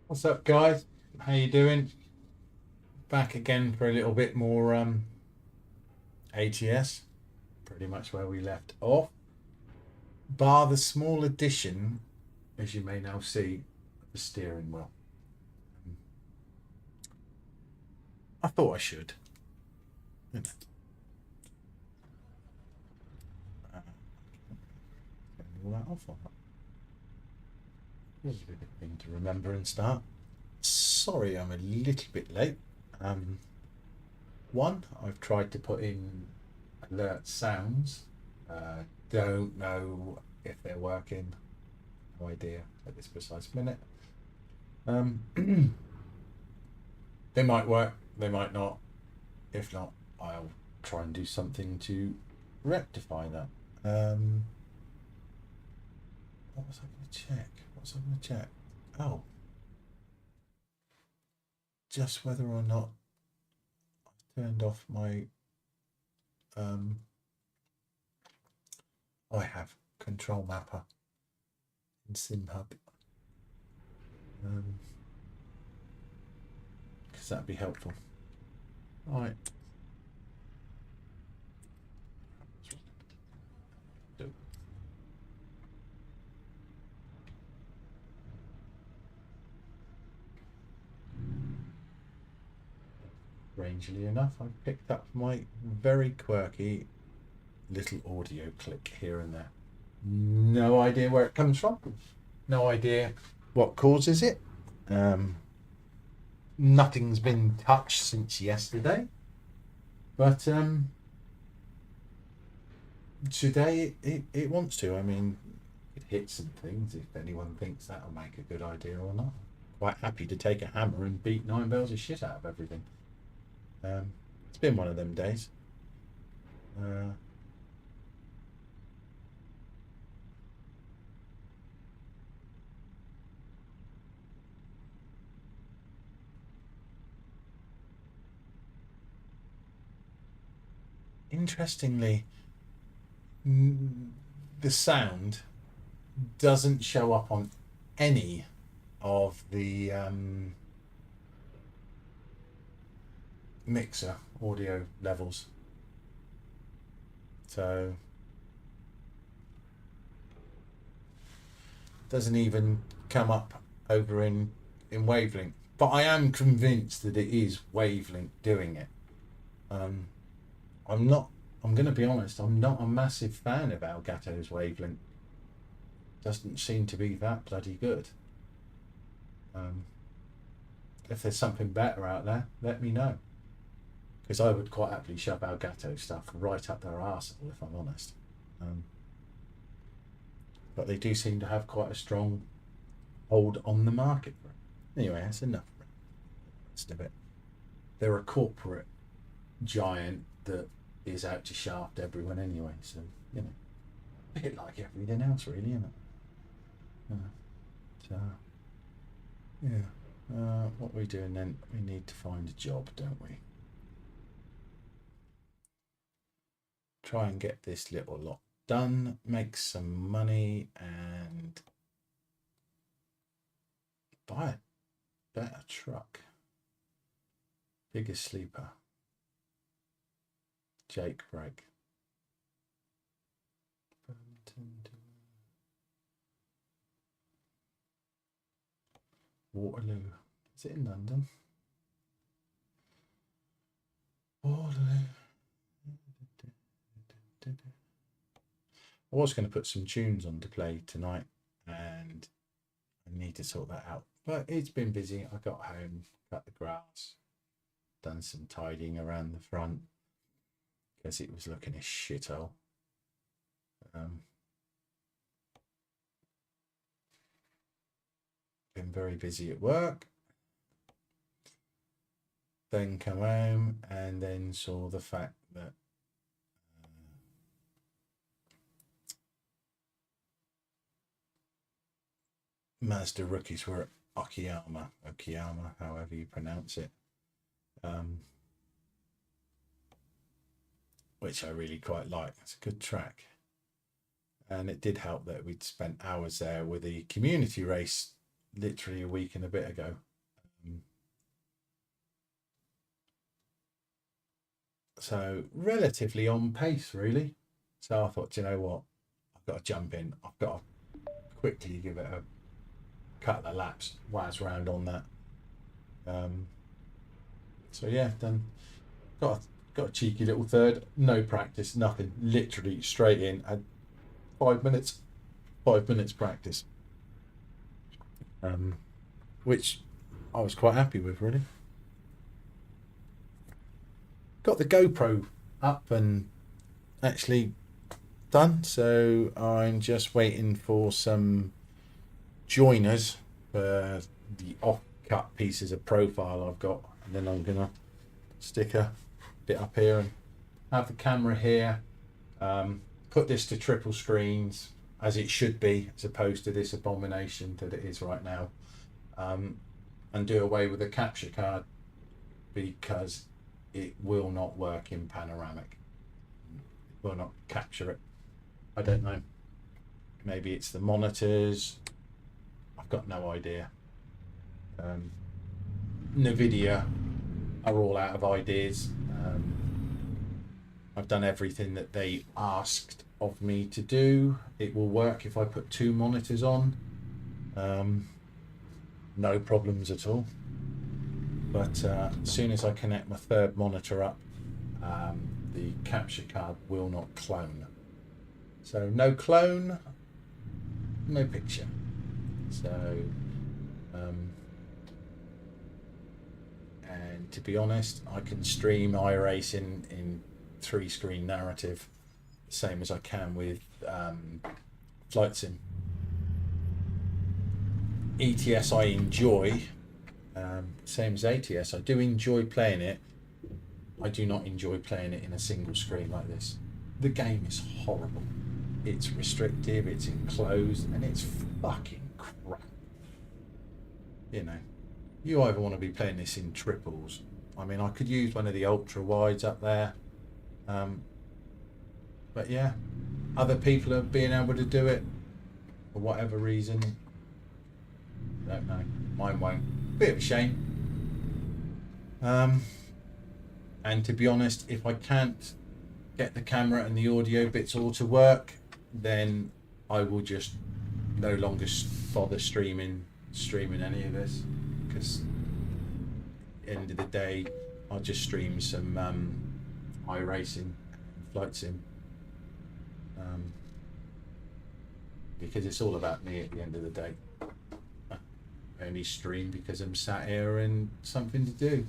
What's up, guys? How you doing? Back again for a little bit more ATS. Pretty much where we left off. Bar the small addition, as you may now see, of the steering wheel. I thought I should. You know, turn all that off. Here's a good thing to remember and start. Sorry, I'm a little bit late. One, I've tried to put in alert sounds. Don't know if they're working. No idea at this precise minute. They might work, they might not. If not, I'll try and do something to rectify that. What was I going to check? What was I going to check? Oh, just whether or not I turned off my. I have control mapper in SimHub. Because that'd be helpful. All right. Strangely enough, I've picked up my very quirky little audio click here and there. No idea where it comes from. No idea what causes it. Nothing's been touched since yesterday. But today it wants to. I mean, it hits some things if anyone thinks that'll make a good idea or not. Quite happy to take a hammer and beat 9 bells of shit out of everything. It's been one of them days. Interestingly, the sound doesn't show up on any of the mixer audio levels. So doesn't even come up over in wavelength. But I am convinced that it is wavelength doing it. I'm not. I'm going to be honest. I'm not a massive fan of Elgato's wavelength. Doesn't seem to be that bloody good. If there's something better out there, let me know. Because I would quite happily shove Elgato stuff right up their arsehole, if I'm honest. But they do seem to have quite a strong hold on the market for it. Anyway, that's enough. Rest of it. They're a corporate giant that is out to shaft everyone anyway. So you know, a bit like everything else, really, isn't it? So yeah. What are we doing then? We need to find a job, don't we? Try and get this little lot done, make some money, and buy a better truck. Bigger sleeper. Jake brake. Waterloo. Is it in London? Waterloo. I was going to put some tunes on to play tonight, and I need to sort that out. But it's been busy. I got home, cut the grass, done some tidying around the front because it was looking a shithole. Been very busy at work. Then come home and then saw the fact that Mazda rookies were at Okayama, however you pronounce it, which I really quite like. It's a good track. And it did help that we'd spent hours there with the community race literally a week and a bit ago. So relatively on pace, really. So I thought, you know what, I've got to jump in. I've got to quickly give it a couple of laps, waz round on that. So yeah, done. Got a cheeky little third. No practice, nothing. Literally straight in. Had 5 minutes. 5 minutes practice. Which I was quite happy with, really. Got the GoPro up and actually done, so I'm just waiting for some joiners for the off-cut pieces of profile I've got, and then I'm gonna stick a bit up here and have the camera here, put this to triple screens as it should be, as opposed to this abomination that it is right now, and do away with the capture card because it will not work in panoramic. It will not capture it. I don't know. Maybe it's the monitors. I've got no idea. NVIDIA are all out of ideas. I've done everything that they asked of me to do. It will work if I put 2 monitors on. No problems at all. But as soon as I connect my 3rd monitor up, the capture card will not clone. So no clone, no picture. So, and to be honest, I can stream iRacing in 3-screen narrative, the same as I can with Flight Sim. ETS I enjoy, same as ATS. I do enjoy playing it. I do not enjoy playing it in a single screen like this. The game is horrible. It's restrictive, it's enclosed, and it's fucking crap. You know, you either want to be playing this in triples. I mean, I could use one of the ultra wides up there. But yeah, other people are being able to do it for whatever reason. Don't know. Mine won't. Bit of a shame. And to be honest, if I can't get the camera and the audio bits all to work, then I will just no longer bother streaming any of this, because at the end of the day I'll just stream some iRacing, Flight Sim, because it's all about me at the end of the day. I only stream because I'm sat here and something to do.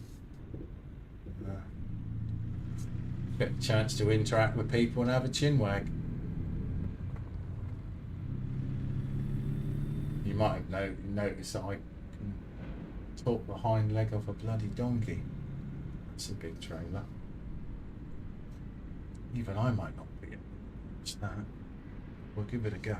Get a chance to interact with people and have a chin wag. You might have noticed that I can talk the hind leg off a bloody donkey. That's a big trailer. Even I might not be able to watch that. We'll give it a go.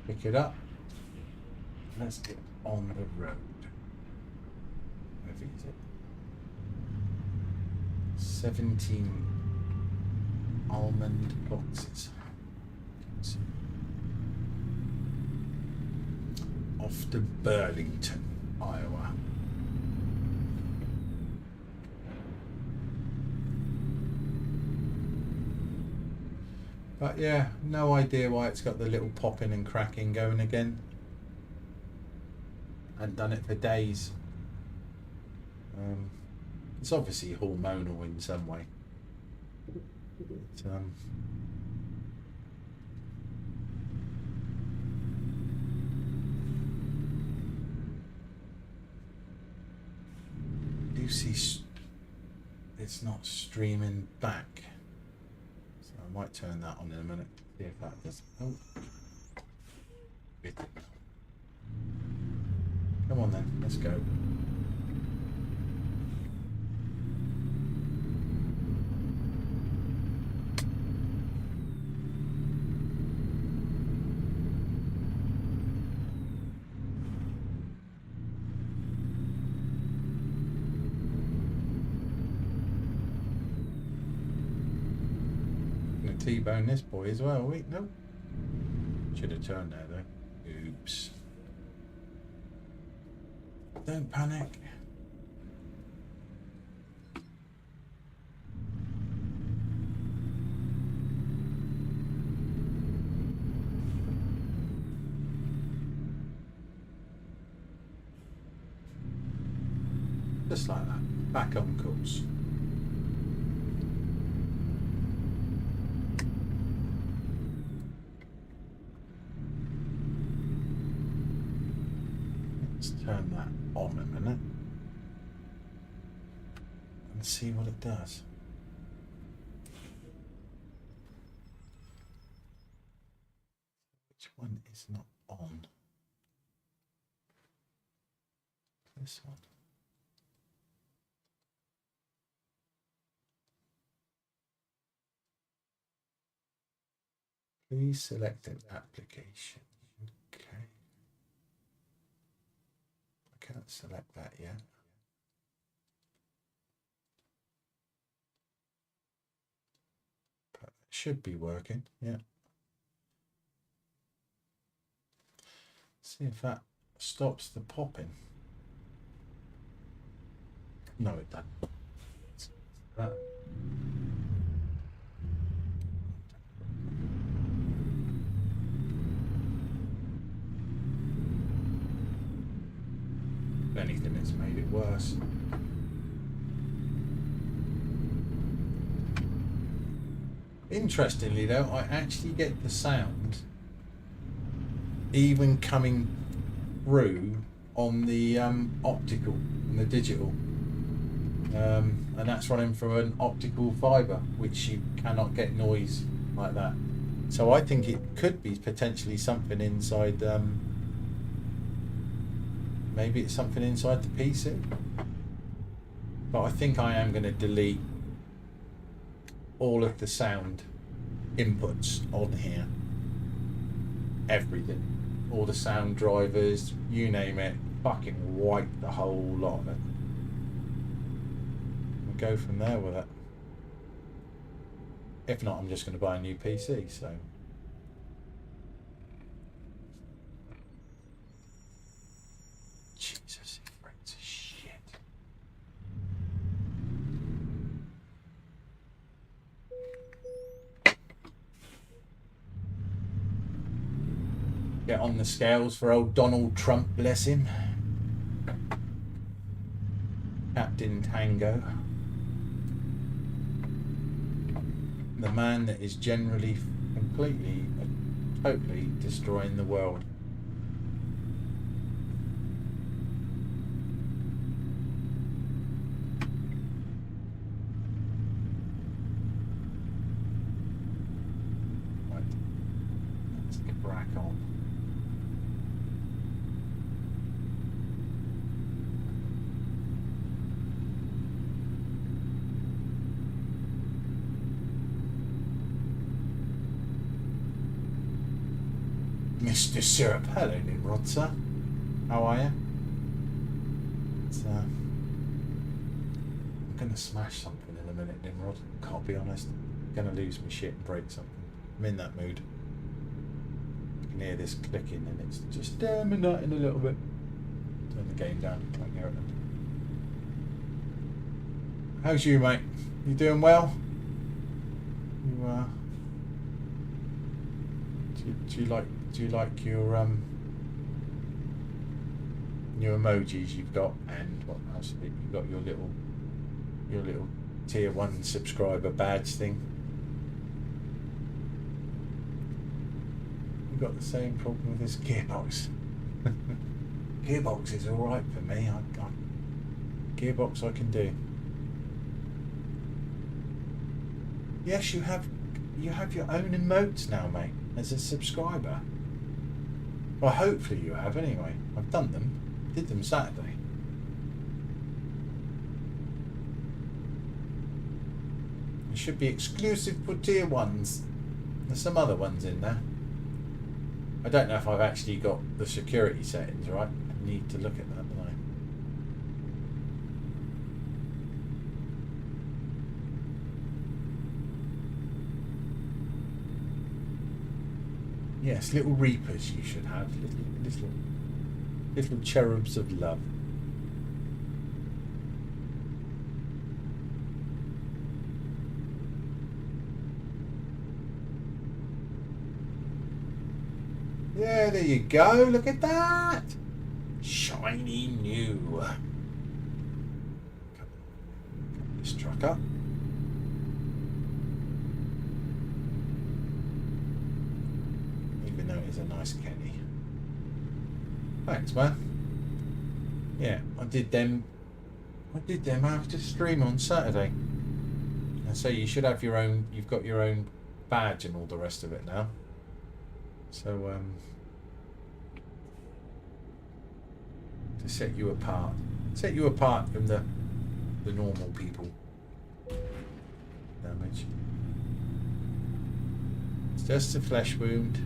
Pick it up. Let's get on the road. Where is it? 17 almond boxes. Off to Burlington, Iowa. But yeah, no idea why it's got the little popping and cracking going again. Hadn't done it for days. It's obviously hormonal in some way. But, you see, it's not streaming back. I might turn that on in a minute, see if that does. Oh, come on then, let's go. T-bone this boy as well. Wait, no. Should have turned there though. Oops. Don't panic. Just like that. Back on course. Let's turn that on a minute and see what it does. Which one is not on? This one. Please select an application. Okay. I can't select that yet. But it should be working, yeah. See if that stops the popping. No, it doesn't. That. If anything, it's made it worse. Interestingly though, I actually get the sound even coming through on the optical and the digital, and that's running from an optical fibre, which you cannot get noise like that. So I think it could be potentially something inside, maybe it's something inside the PC, but I think I am going to delete all of the sound inputs on here, everything, all the sound drivers, you name it, fucking wipe the whole lot of it and go from there with it. If not, I'm just going to buy a new PC. So Jesus, it's shit. Get on the scales for old Donald Trump, bless him. Captain Tango. The man that is generally completely, totally destroying the world. Right. Let's get back on. Mr. Syrup, hello Nimrod, sir. How are you? I'm gonna smash something in a minute, Nimrod. Can't be honest. I'm gonna lose my shit and break something. I'm in that mood. You can hear this clicking and it's just terminating a little bit. Turn the game down. Can't hear it. How's you, mate? You doing well? You do you like your emojis you've got, and what else? You've got your little tier 1 subscriber badge thing. You've got the same problem with this gearbox. Gearbox is all right for me. Gearbox I can do. Yes, you have your own emotes now, mate, as a subscriber. Well, hopefully you have anyway. I've done them. Did them Saturday. It should be exclusive for tier 1s. There's some other ones in there. I don't know if I've actually got the security settings right. I need to look at that, don't I? Yes, little reapers you should have. Little cherubs of love. Yeah, there you go. Look at that. Shiny new. This truck up. Even though it is a nice Kenny. Thanks, man. Yeah, I did them after stream on Saturday. And so you should have your own, you've got your own badge and all the rest of it now. So, to set you apart from the normal people. Damage. It's just a flesh wound.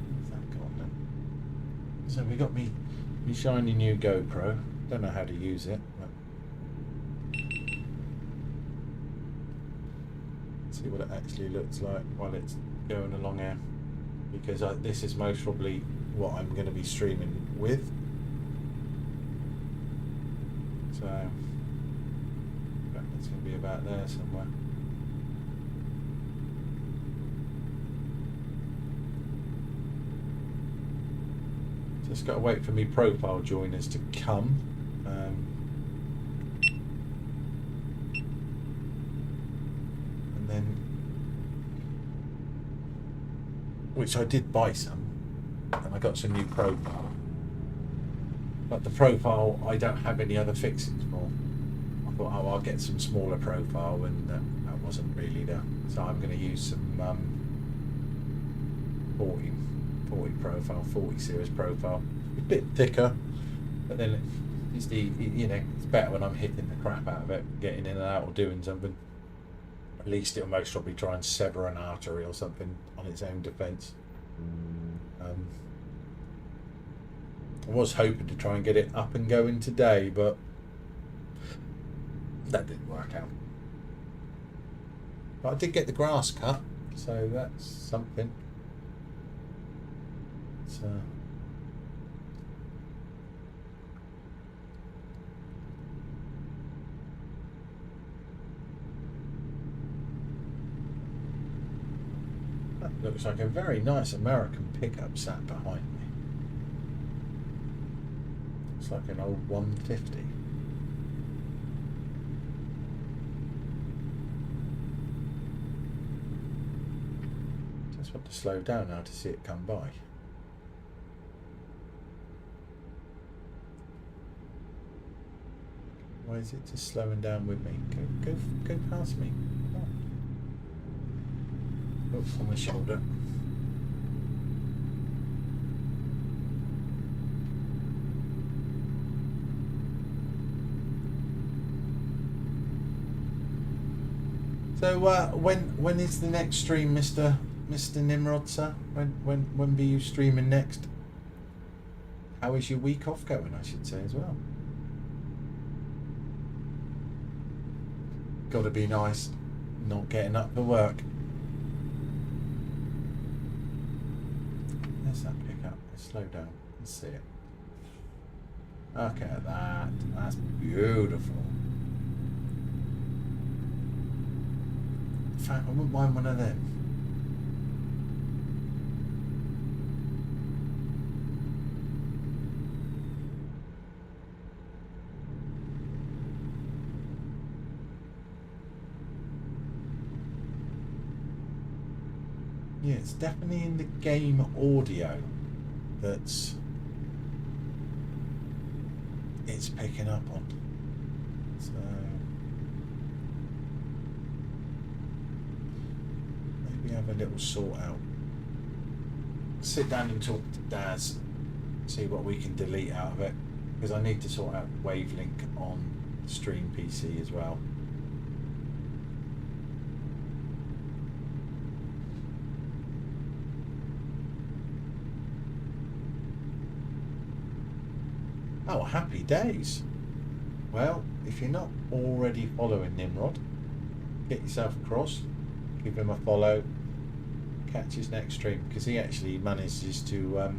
Where's that gone then? So we got me shiny new GoPro. Don't know how to use it. But see what it actually looks like while it's going along here, because this is most probably what I'm going to be streaming with. So it's going to be about there somewhere. Just got to wait for me profile joiners to come. And then, which I did buy some, and I got some new profile. But the profile, I don't have any other fixings for. I thought, oh, I'll get some smaller profile, and that wasn't really there. So I'm going to use some 40 profile, 40 series profile. A bit thicker, but then it's it's better when I'm hitting the crap out of it, getting in and out or doing something. At least it'll most probably try and sever an artery or something on its own defence. I was hoping to try and get it up and going today, but that didn't work out. But I did get the grass cut, so that's something. So that looks like a very nice American pickup sat behind me. It's like an old 150. Just want to slow down now to see it come by. Why is it just slowing down with me? Go past me. Come on. Oops, on my shoulder. So when is the next stream, Mr. Nimrod, sir? When be you streaming next? How is your week off going, I should say, as well? Got to be nice not getting up for work. There's that pickup. Let's slow down and see it. Look at that. That's beautiful. In fact, I wouldn't mind one of them. Yeah, it's definitely in the game audio that's it's picking up on. So maybe have a little sort out. Sit down and talk to Daz, see what we can delete out of it, because I need to sort out Wavelink on Stream PC as well. Oh, happy days. Well, if you're not already following Nimrod, get yourself across, give him a follow, catch his next stream, because he actually manages to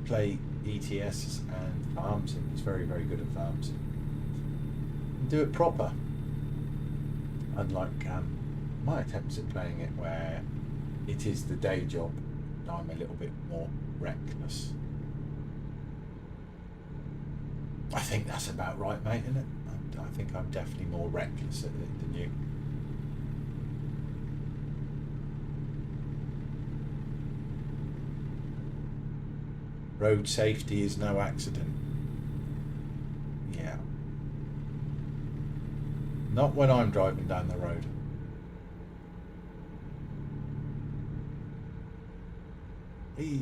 play ETS and farm sim. He's very, very good at farm sim. And do it proper. Unlike my attempts at playing it where it is the day job, I'm a little bit more reckless. I think that's about right, mate, isn't it? I think I'm definitely more reckless at it than you. Road safety is no accident. Yeah. Not when I'm driving down the road. Hey.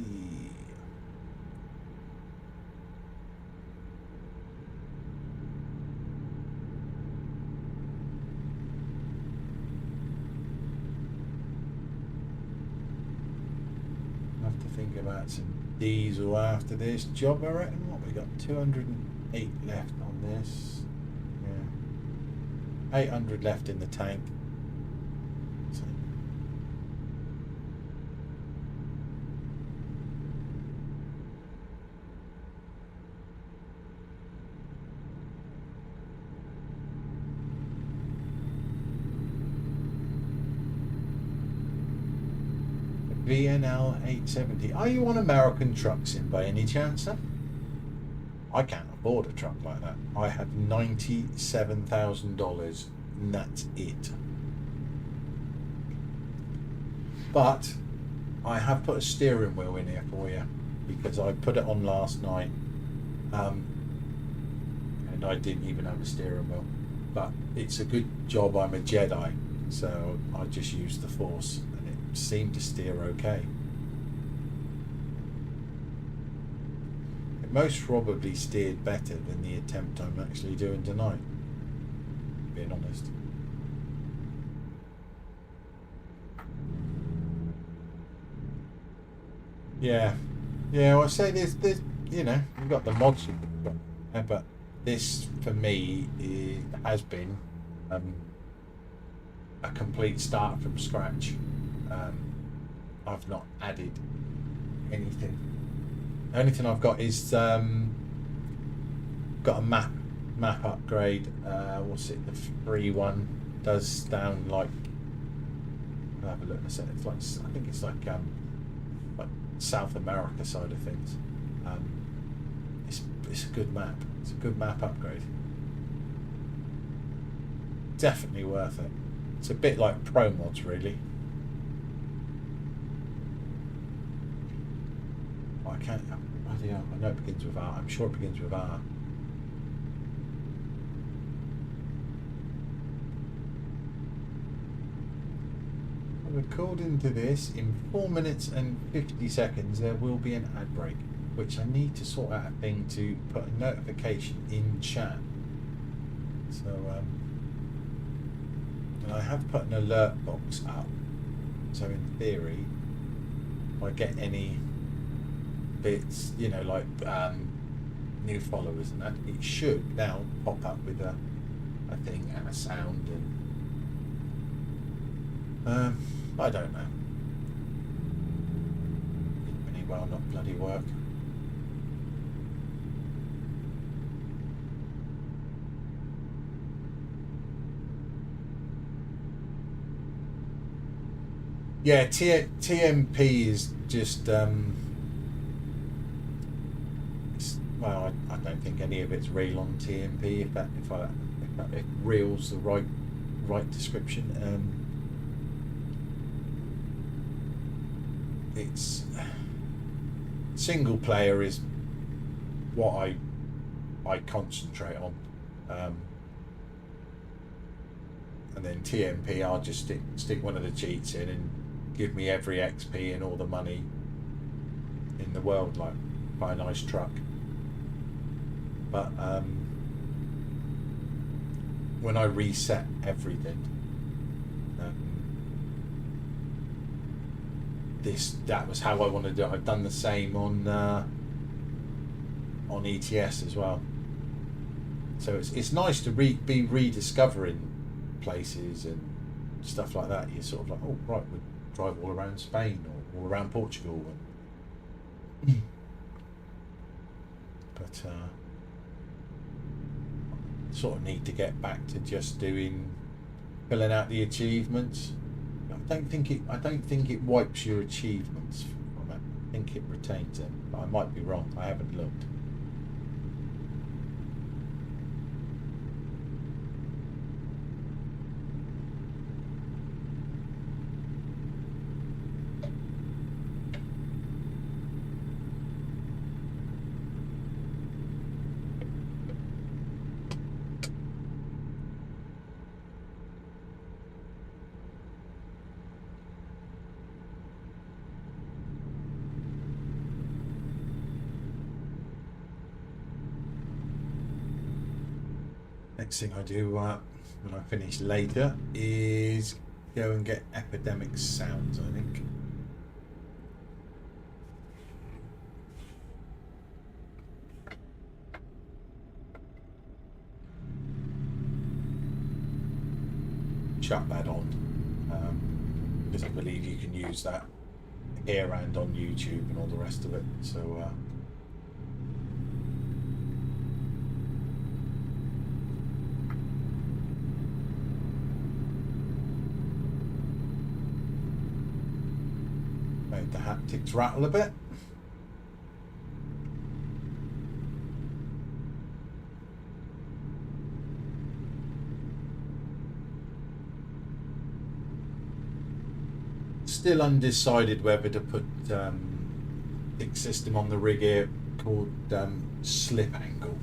Have to think about some diesel after this job, I reckon. What, we got 208 left on this. Yeah. 800 left in the tank. So. VNL 870. Are you on American trucks in by any chance, sir? I can't afford a truck like that. I have $97,000 and that's it. But I have put a steering wheel in here for you because I put it on last night and I didn't even have a steering wheel. But it's a good job I'm a Jedi, so I just used the Force and it seemed to steer okay. It most probably steered better than the attempt I'm actually doing tonight, being honest. Yeah, well, I say there's, you know, you've got the mods you've got, but this for me has been a complete start from scratch. I've not added anything. The only thing I've got is got a map upgrade. What's it? The free one does sound like. I'll have a look in a second. It's like, I think it's like South America side of things. It's a good map. It's a good map upgrade. Definitely worth it. It's a bit like Pro Mods, really. I can't. I know it begins with R. I'm sure it begins with R. According to this, in 4 minutes and 50 seconds, there will be an ad break, which I need to sort out a thing to put a notification in chat. So, and I have put an alert box up. So in theory, if I get any bits, you know, like new followers and that, it should now pop up with a thing and a sound and I don't know. It may well not bloody work. Yeah, TMP is just well, I don't think any of it's real on TMP. If that real's the right description. It's single player is what I concentrate on, and then TMP I'll just stick one of the cheats in and give me every XP and all the money in the world, like buy a nice truck. But when I reset everything, that was how I want to do it. I've done the same on ETS as well. So it's nice to be rediscovering places and stuff like that. You're sort of like, oh right, we drive all around Spain or all around Portugal. But sort of need to get back to just filling out the achievements. I don't think it wipes your achievements from it. I think it retains them. But I might be wrong. I haven't looked. Next thing I do when I finish later is go and get Epidemic Sounds, I think. Chuck that on because I believe you can use that here and on YouTube and all the rest of it. So made the haptics rattle a bit. Still undecided whether to put a system on the rig here called slip angle.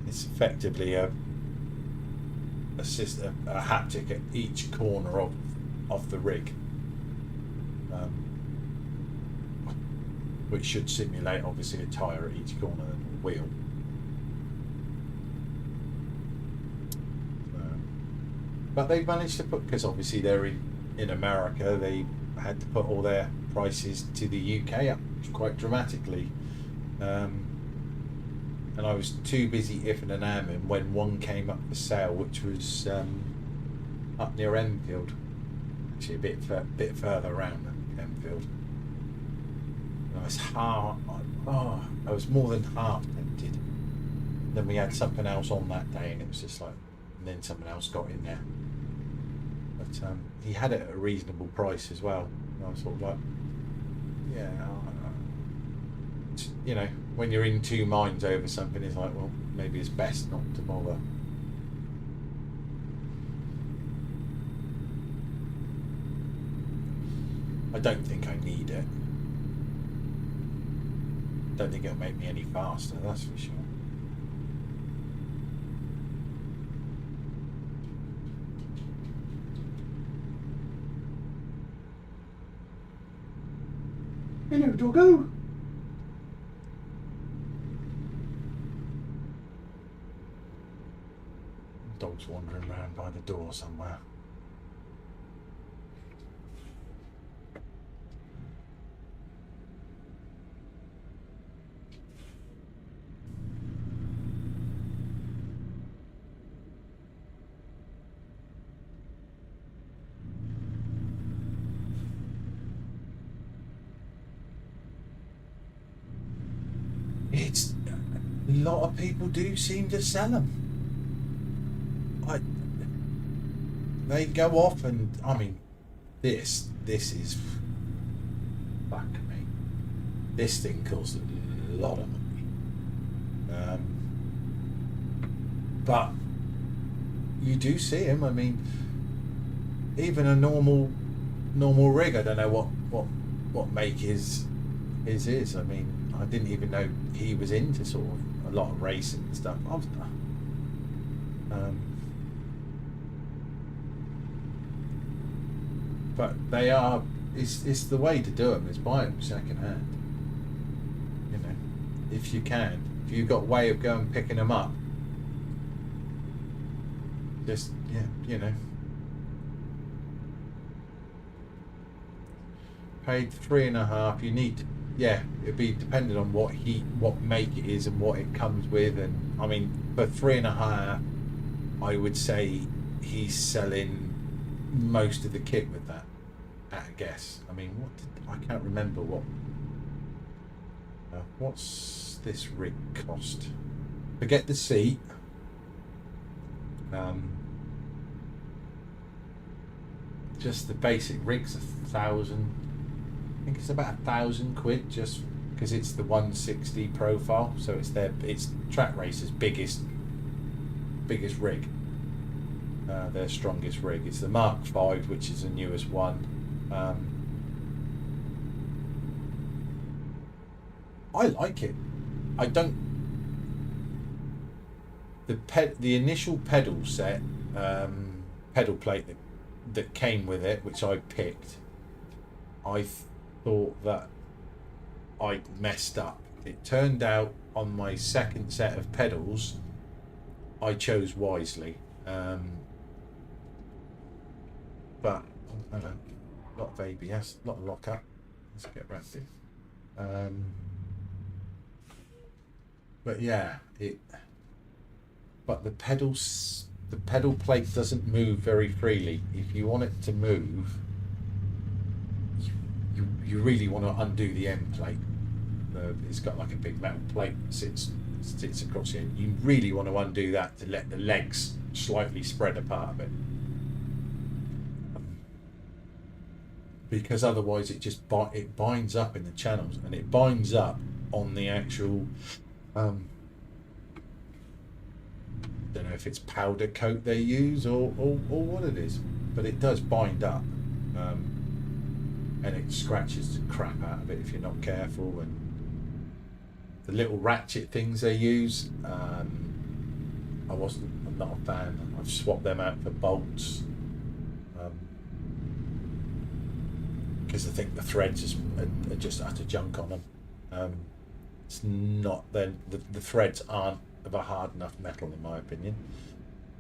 It's effectively a haptic at each corner of the rig, which should simulate obviously a tyre at each corner and a wheel. But they've managed to put, because obviously they're in America, they had to put all their prices to the UK up quite dramatically. And I was too busy ifing and amming when one came up for sale, which was up near Enfield, actually a bit further around than Enfield. And I was more than half tempted. Then we had something else on that day, and it was just like, and then someone else got in there. But he had it at a reasonable price as well. And I was sort of like, yeah, you know, when you're in two minds over something, it's like, well, maybe it's best not to bother. I don't think I need it. Don't think it'll make me any faster, that's for sure. Hello, doggo. Dog's wandering around by the door somewhere. It's a lot of people do seem to sell them. They go off, and I mean, this is, fuck me. This thing costs a lot of money. But you do see them. I mean, even a normal rig. I don't know what make his is. I mean, I didn't even know he was into sort of a lot of racing and stuff. But they are. It's the way to do them is buy them second hand. You know, if you can, if you've got a way of going picking them up, just yeah, you know. Paid 3.5. You need yeah, it'd be depending on what make it is and what it comes with. And I mean, for 3.5, I would say he's selling most of the kit with that at a guess. I mean, I can't remember what's this rig cost. Forget the seat. Just the basic rig's 1,000. I think it's about 1,000 quid just because it's the 160 profile. So it's Track Racer's biggest rig. Their strongest rig. It's the Mark V, which is the newest one. I like it. I don't. The initial pedal set, pedal plate that came with it, which I picked, I thought that I messed up. It turned out on my second set of pedals, I chose wisely. But I don't know, a lot of ABS, a lot of lockup. Let's get around this. But yeah, but the pedal plate doesn't move very freely. If you want it to move, you really want to undo the end plate. It's got like a big metal plate that sits across the end. You really want to undo that to let the legs slightly spread apart a bit, because otherwise it just it binds up in the channels, and it binds up on the actual don't know if it's powder coat they use or what it is, but it does bind up, and it scratches the crap out of it if you're not careful. And the little ratchet things they use, I'm not a fan. I've swapped them out for bolts because I think the threads are just utter junk on them. It's not, then the threads aren't of a hard enough metal, in my opinion.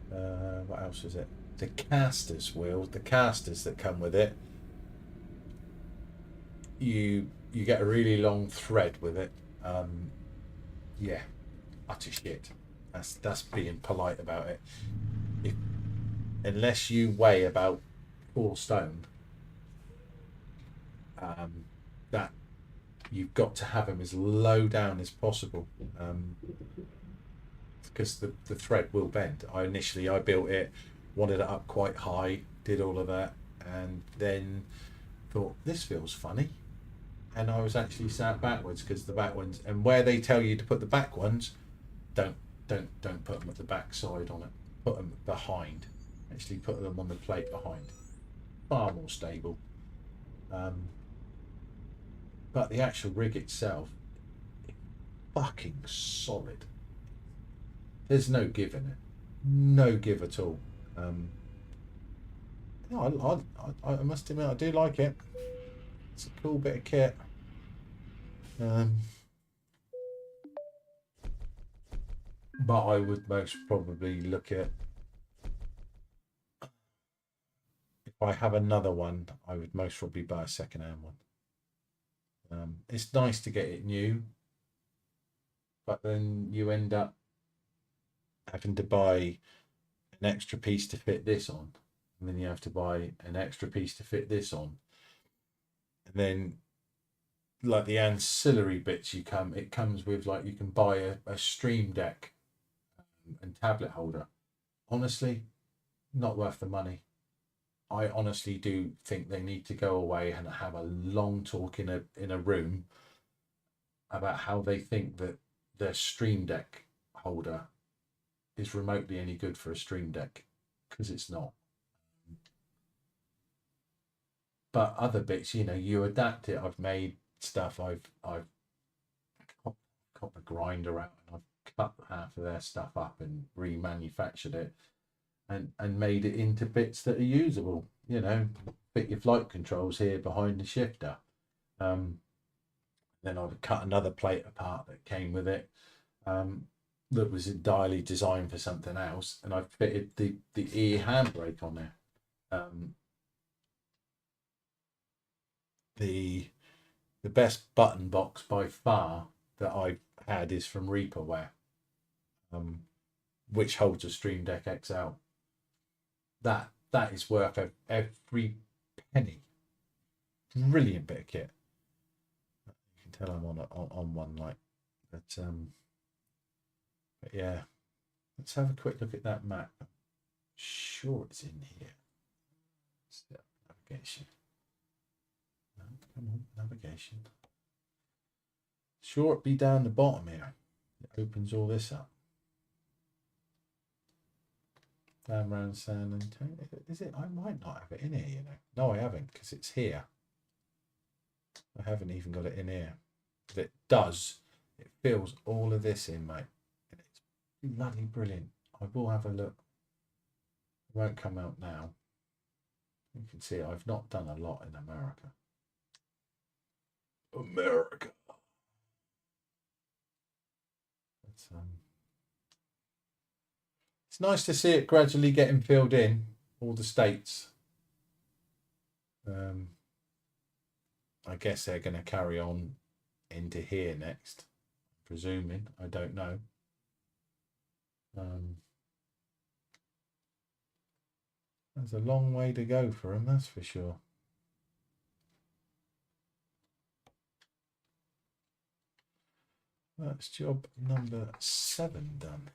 What else is it? The casters that come with it, you get a really long thread with it. Yeah, utter shit. That's being polite about it. Unless you weigh about 4 stone, that you've got to have them as low down as possible, because the thread will bend. I built it, wanted it up quite high, did all of that, and then thought, this feels funny, and I was actually sat backwards, because the back ones, and where they tell you to put the back ones, don't put them at the back side on it, put them behind. Actually put them on the plate behind, far more stable. But the actual rig itself, fucking solid. There's no give in it, no give at all. I must admit, I do like it. It's a cool bit of kit. But I would most probably look at, if I have another one, I would most probably buy a second-hand one. It's nice to get it new, but then you end up having to buy an extra piece to fit this on, and then you have to buy an extra piece to fit this on, and then like the ancillary bits it comes with, like you can buy a stream deck and tablet holder. Honestly, not worth the money. I honestly do think they need to go away and have a long talk in a room about how they think that their stream deck holder is remotely any good for a stream deck, because it's not. But other bits, you adapt it. I've made stuff. I've got the grinder out, and I've cut half of their stuff up and remanufactured it, and made it into bits that are usable. Fit your flight controls here behind the shifter. Then I've cut another plate apart that came with it, that was entirely designed for something else, and I've fitted the ear handbrake on there. The best button box by far that I've had is from Reaperware, which holds a Stream Deck XL. That is worth every penny. Brilliant bit of kit. You can tell I'm on one, like, but yeah. Let's have a quick look at that map. I'm sure it's in here. Navigation. No, come on, navigation. Sure, it be down the bottom here. It opens all this up. Down round San Antonio. Is it? I might not have it in here, you know. No, I haven't, because it's here. I haven't even got it in here. But it does. It fills all of this in, mate. And it's bloody brilliant. I will have a look. It won't come out now. You can see I've not done a lot in America. America. It's nice to see it gradually getting filled in, all the states. I guess they're going to carry on into here next, presuming. I don't know. There's a long way to go for them, that's for sure. That's job number 7 done.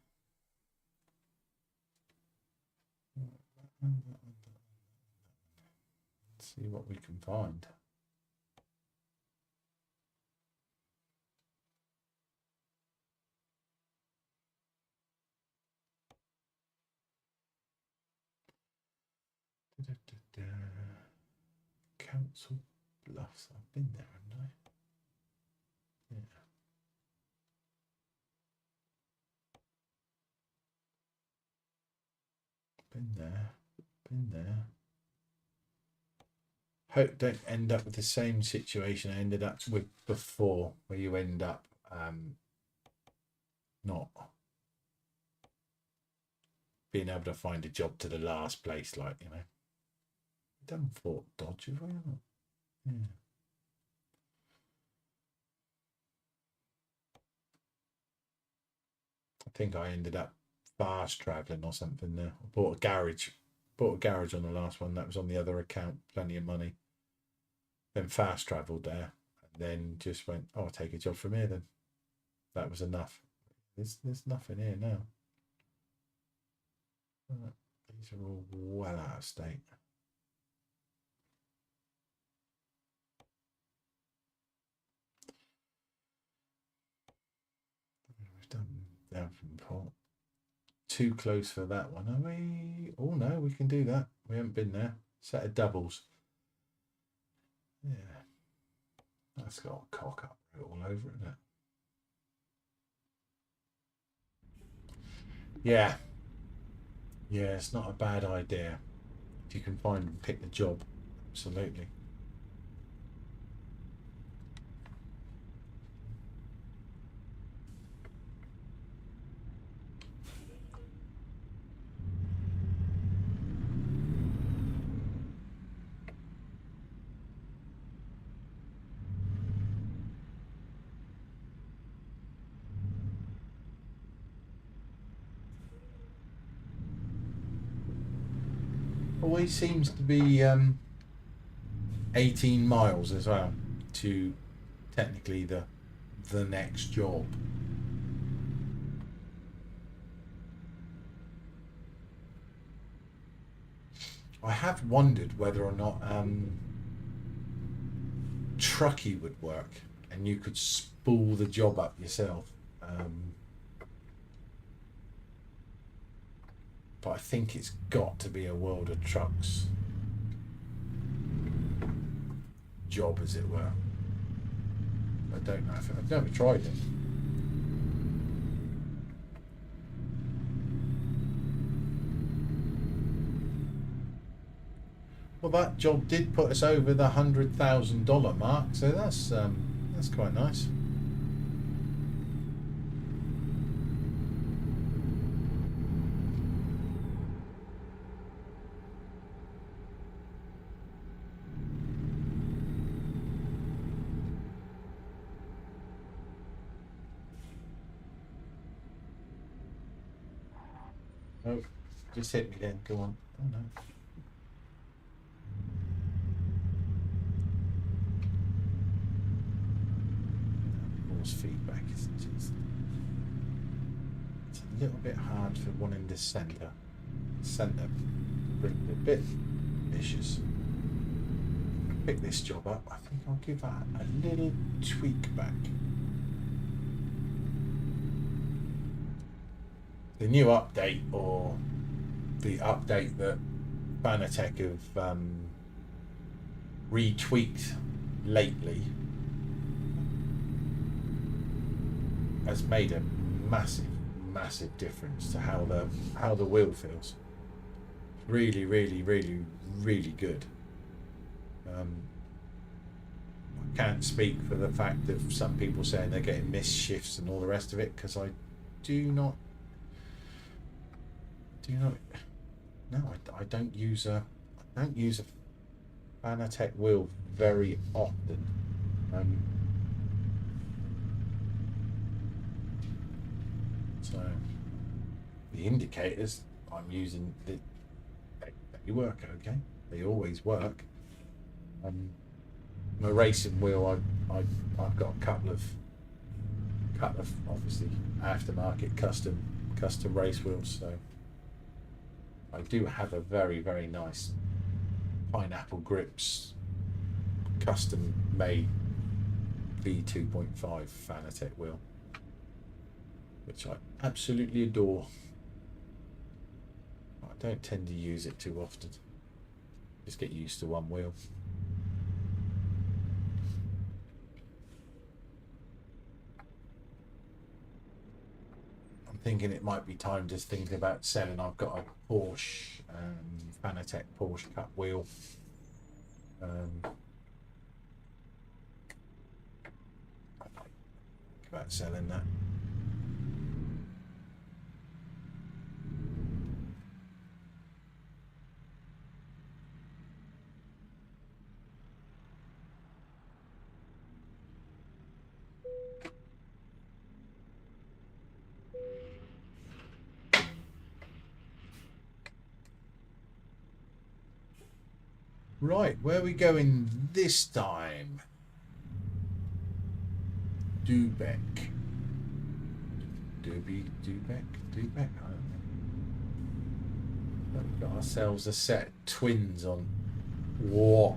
Let's see what we can find. Council Bluffs. I've been there, haven't I? Yeah. Been there. Hope don't end up with the same situation I ended up with before, where you end up not being able to find a job to the last place, like, you know. We've done Fort Dodge, have we not? Yeah. I think I ended up fast traveling or something there. I bought a garage on the last one. That was on the other account, plenty of money. Then fast travelled there, and then just went, oh, I'll take a job from here then. That was enough. There's nothing here now. These are all well out of state. We've done Devonport. Too close for that one, are we? Oh no, we can do that. We haven't been there. Set of doubles. Yeah. That's got a cock up all over it, isn't it? Yeah. Yeah, it's not a bad idea. If you can find and pick the job. Absolutely. Always seems to be 18 miles as well to technically the next job. I have wondered whether or not Truckee would work and you could spool the job up yourself. But I think it's got to be a World of Trucks job, as it were. I don't know if I've never tried it. Well, that job did put us over the $100,000 mark, so that's quite nice. Oh, just hit me then. Go on. Oh no. Force feedback is just. It's a little bit hard for one in the centre. Centre brings a bit vicious. Pick this job up. I think I'll give that a little tweak back. The new update, or the update that Fanatec have retweaked lately, has made a massive difference to how the wheel feels. Really good. I can't speak for the fact of some people saying they're getting missed shifts and all the rest of it, because I do not. No, I don't use a Fanatec wheel very often. So the indicators I'm using, they work okay. They always work. My racing wheel, I've got a couple of obviously aftermarket custom race wheels, so I do have a very nice Pineapple Grips custom made V2.5 Fanatec wheel, which I absolutely adore. I don't tend to use it too often. Just get used to one wheel. I'm thinking it might be time just thinking about selling. I've got a Porsche, Fanatec Porsche Cup wheel. About selling that. Right, where are we going this time? Dubeck. Dubeck? I don't know. We've got ourselves a set of twins on. What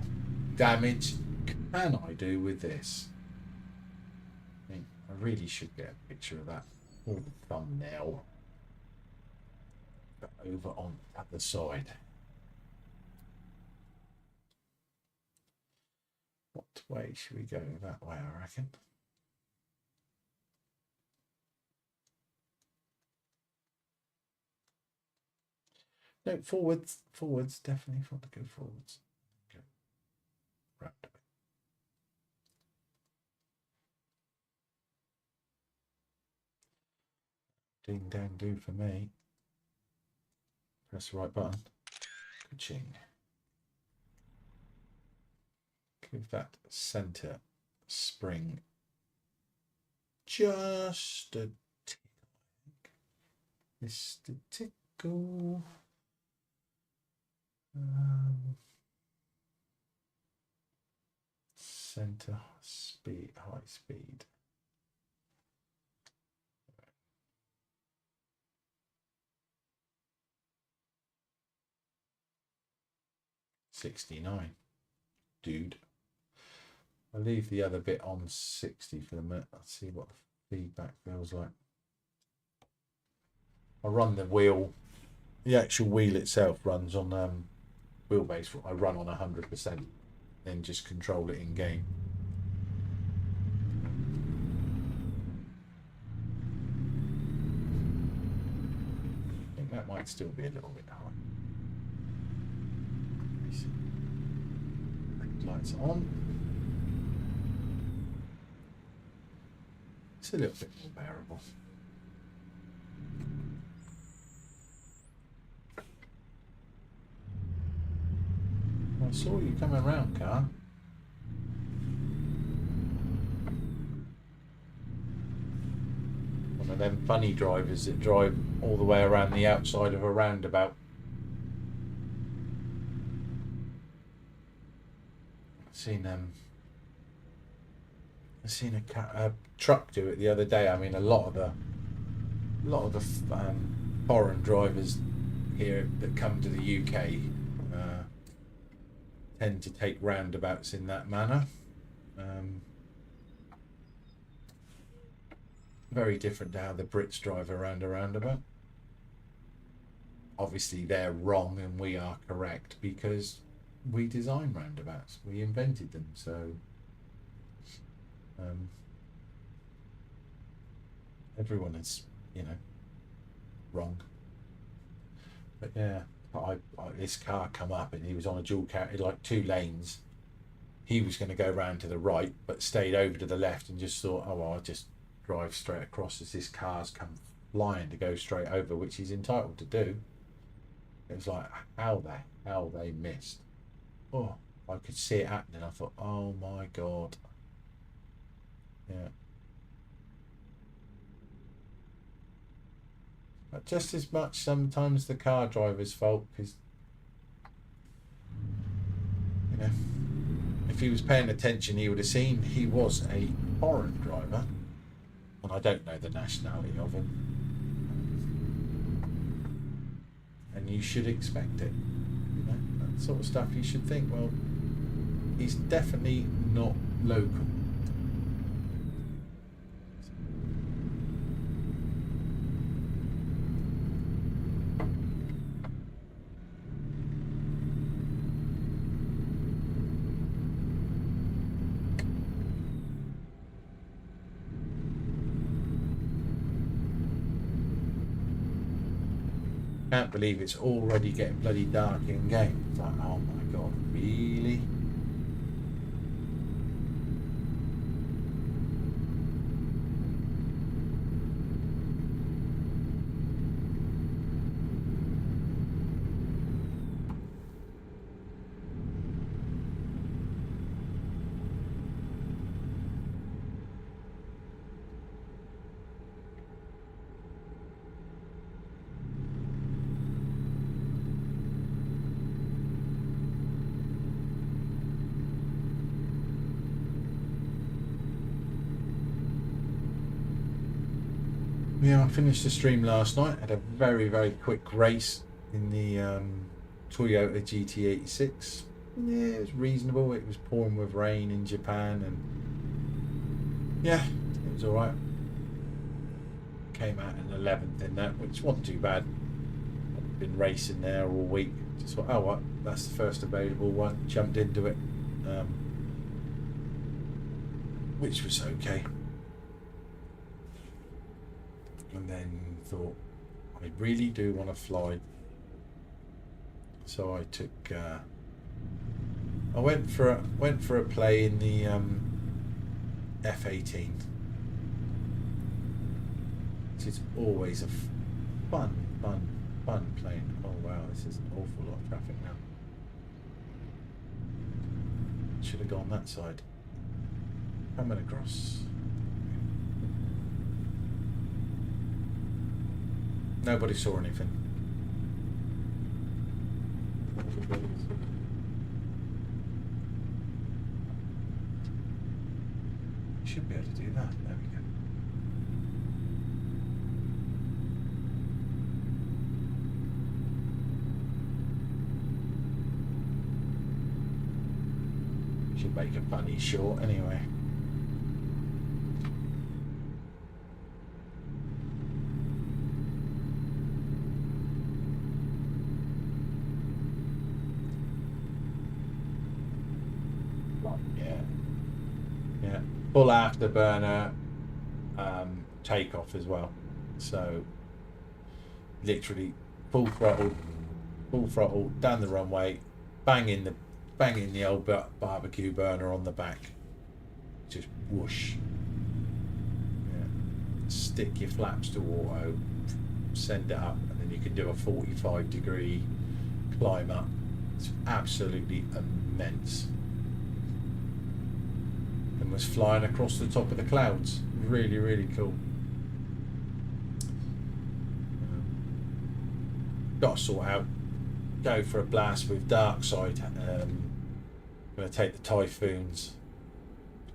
damage can I do with this? I mean, I really should get a picture of that for the thumbnail. But over on the other side. What way should we go? That way, I reckon. No, forwards, definitely want to go forwards. Okay. Right. Ding dang do for me. Press the right button. Ka-ching. Give that center spring just a tick. Just a tickle. Center speed, high speed. $69, dude. I'll leave the other bit on 60 for a minute. Let's see what the feedback feels like. I run the wheel. The actual wheel itself runs on wheelbase. I run on 100%, then just control it in game. I think that might still be a little bit high. Lights on. It's a little bit more bearable. I saw you coming around, car. On a of them funny drivers that drive all the way around the outside of a roundabout. I've seen a truck do it the other day. I mean, a lot of the foreign drivers here that come to the UK tend to take roundabouts in that manner. Very different to how the Brits drive around a roundabout. Obviously, they're wrong and we are correct because we designed roundabouts. We invented them. So everyone is, wrong. But yeah, this car come up and he was on a dual carriage, like 2 lanes. He was going to go round to the right, but stayed over to the left and just thought, oh, well, I'll just drive straight across as this car's come flying to go straight over, which he's entitled to do. It was like, how the hell they missed. Oh, I could see it happening. I thought, oh my God. Yeah. But just as much sometimes the car driver's fault, because if he was paying attention, he would have seen he was a foreign driver, and I don't know the nationality of him, and you should expect it. That sort of stuff. You should think, well, he's definitely not local. Can't believe it's already getting bloody dark in game. It's like, oh my God, really? Yeah, I finished the stream last night. Had a very, very quick race in the Toyota GT86. Yeah, it was reasonable. It was pouring with rain in Japan, and yeah, it was all right. Came out in 11th in that, which wasn't too bad. I'd been racing there all week. Just thought, oh, what? That's the first available one. Jumped into it, which was okay. And then thought, I really do want to fly. So I took, I went for a play in the F-18, which is always a fun plane. Oh wow, this is an awful lot of traffic now. Should have gone that side. Coming across. Nobody saw anything. Should be able to do that. There we go. Should make a funny short anyway. Full afterburner takeoff as well, so literally full throttle down the runway, bang in the old barbecue burner on the back, just whoosh. Yeah. Stick your flaps to auto, send it up, and then you can do a 45-degree climb up. It's absolutely immense. And was flying across the top of the clouds. Really, really cool. got to sort out. Go for a blast with Dark Side. Going to take the Typhoons.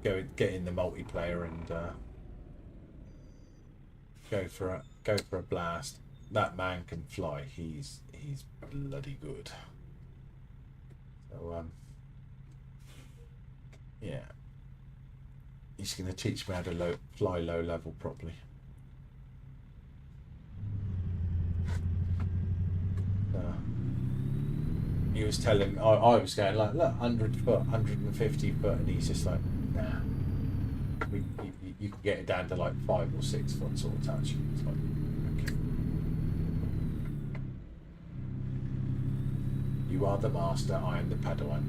Get in the multiplayer and go for a blast. That man can fly. He's bloody good. So yeah, he's going to teach me how to fly low level properly. He was telling, I was going like, look, 100 foot, 150 foot, and he's just like, nah. You can get it down to like 5 or 6 foot sort of touch. It's like, okay. You are the master, I am the Padawan.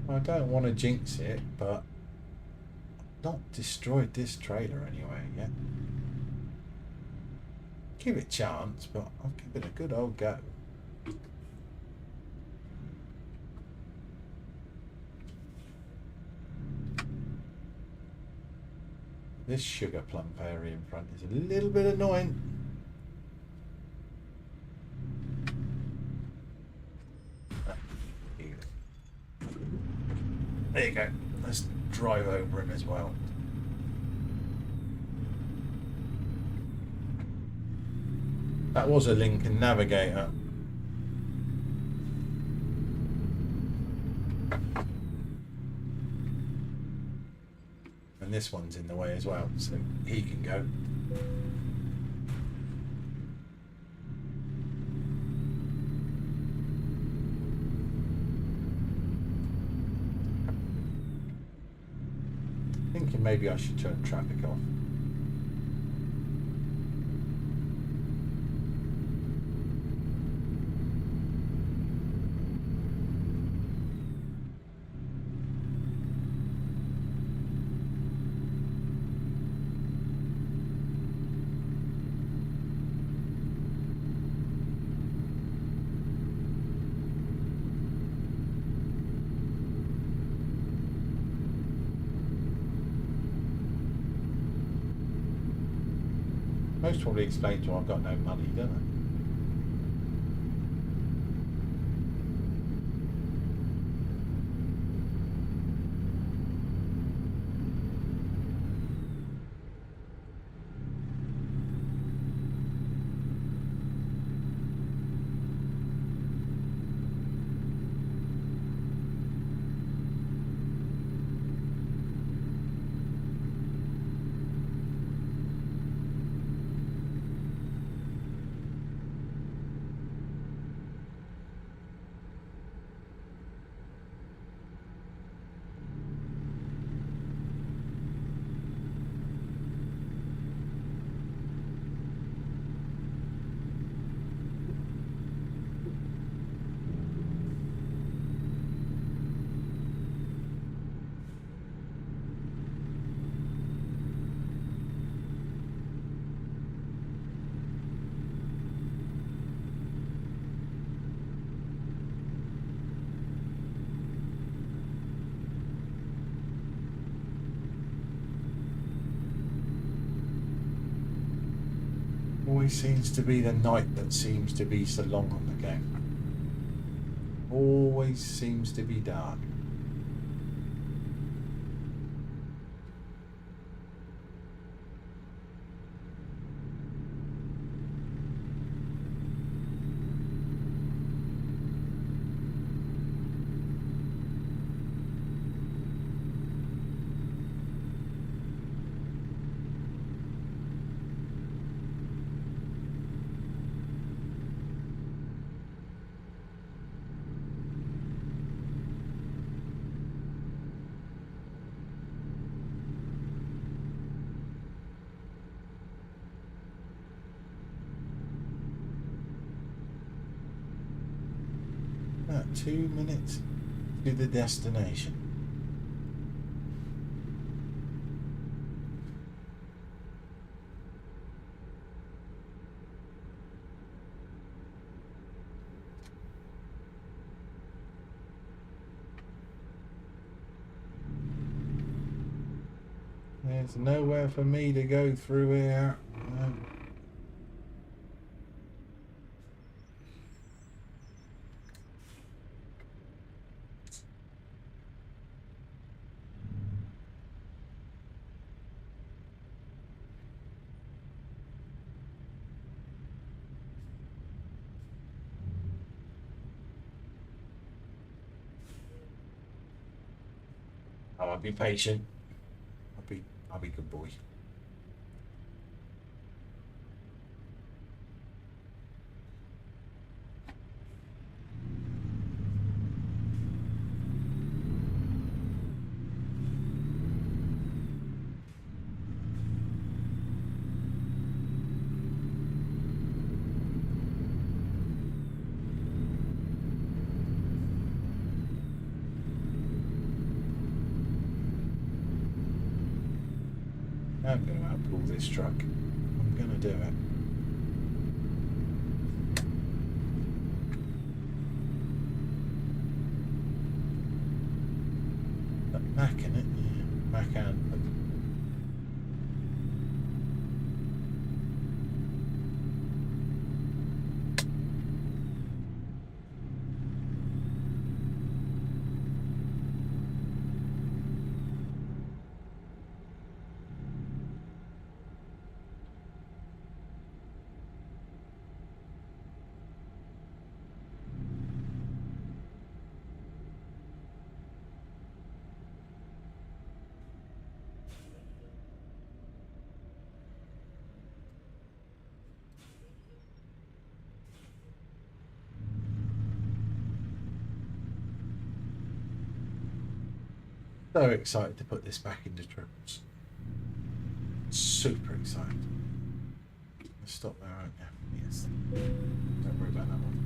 I don't want to jinx it, but I've not destroyed this trailer anyway yet. Give it a chance, but I'll give it a good old go. This sugar plump area in front is a little bit annoying. There you go. Let's drive over him as well. That was a Lincoln Navigator. And this one's in the way as well, so he can go. Thinking maybe I should turn traffic off. Most probably explain to him I've got no money, don't I? Always seems to be the night that seems to be so long on the game. Always seems to be dark. About 2 minutes. to the destination. There's nowhere for me to go through here. No. I'll be patient. I'll be good boy. I'm going to outpull this truck. I'm going to do it. That Mac in it, yeah. Mac and. So excited to put this back into trips. Super excited. Let's stop there, right now. Yes. Don't worry about that one.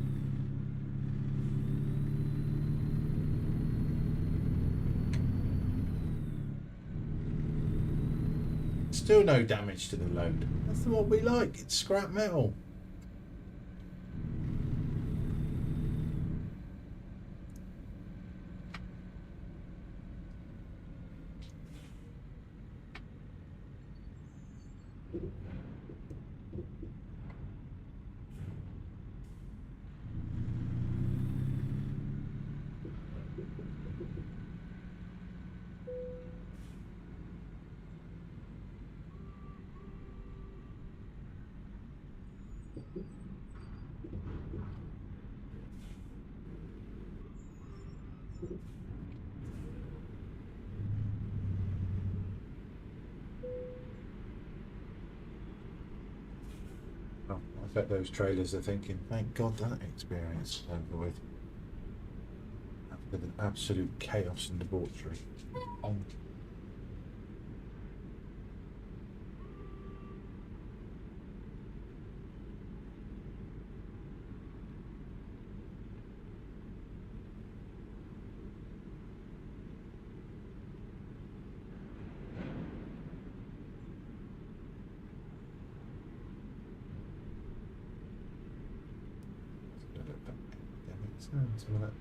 Still no damage to the load. That's what we like. It's scrap metal. Oh, I bet those trailers are thinking, thank God that experience is over with. After the absolute chaos and debauchery. Some of that.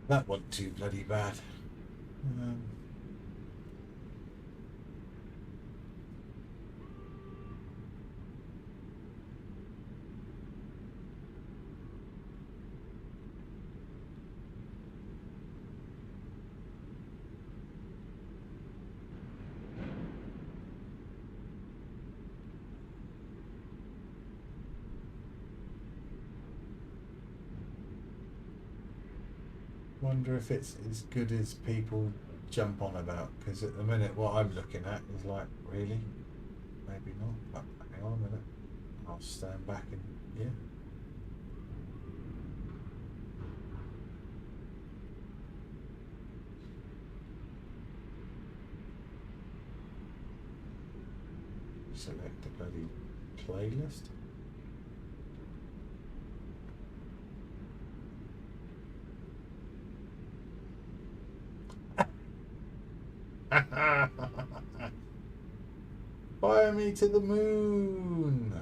That wasn't too bloody bad. Wonder if it's as good as people jump on about, because at the minute what I'm looking at is like, really? Maybe not, but hang on a minute. I'll stand back and, yeah. Select the bloody playlist. Fire me to the moon.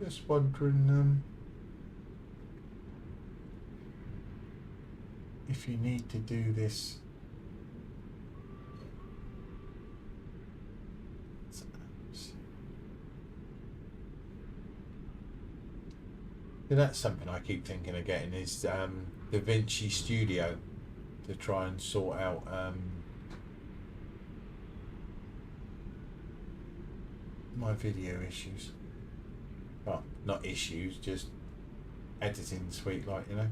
Just wondering if you need to do this. That's something I keep thinking of getting is DaVinci Studio to try and sort out my video issues. Well, not issues, just editing suite, like, you know.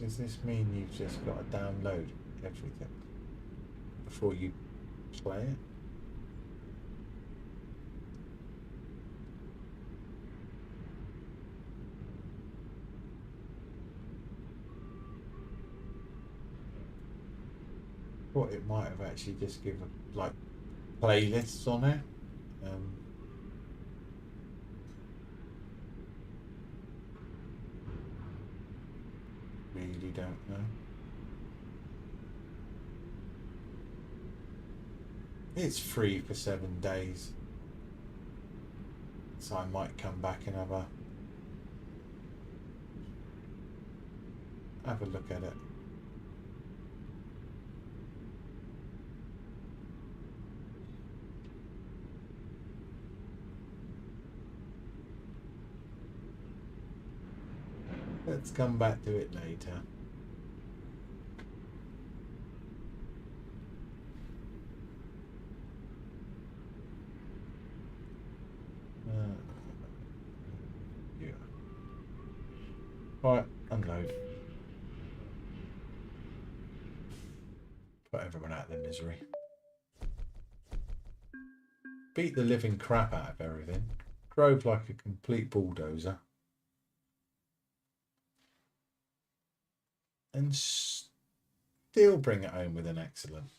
Does this mean you've just got to download everything before you play it? What it might have actually just given like playlists on it. Really don't know. It's free for 7 days, so I might come back and have a look at it. Let's come back to it later. Yeah. Right, unload. Put everyone out of their misery. Beat the living crap out of everything. Drove like a complete bulldozer. And still bring it home with an excellent.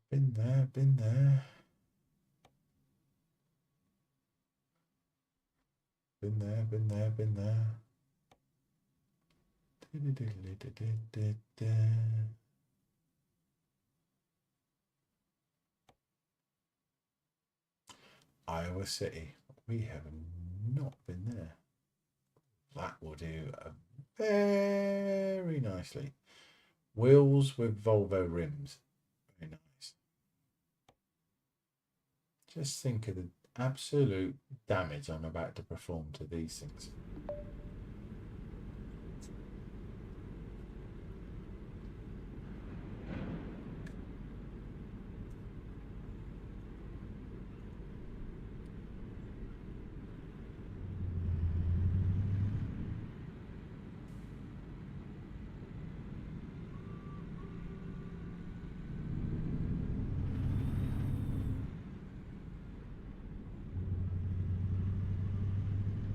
Been there, been there. Been there, been there, been there. Iowa City. We have not been there. That will do a very nicely. Wheels with Volvo rims. Very nice. Just think of the absolute damage I'm about to perform to these things.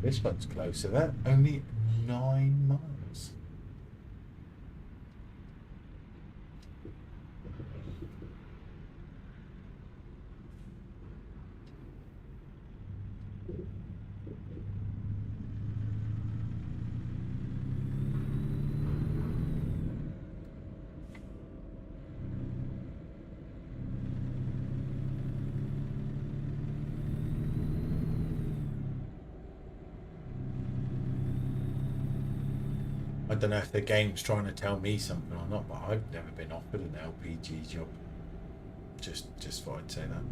This one's closer. That only 9 miles. I don't know if the game's trying to tell me something or not, but I've never been offered an LPG job. Just thought I'd say that.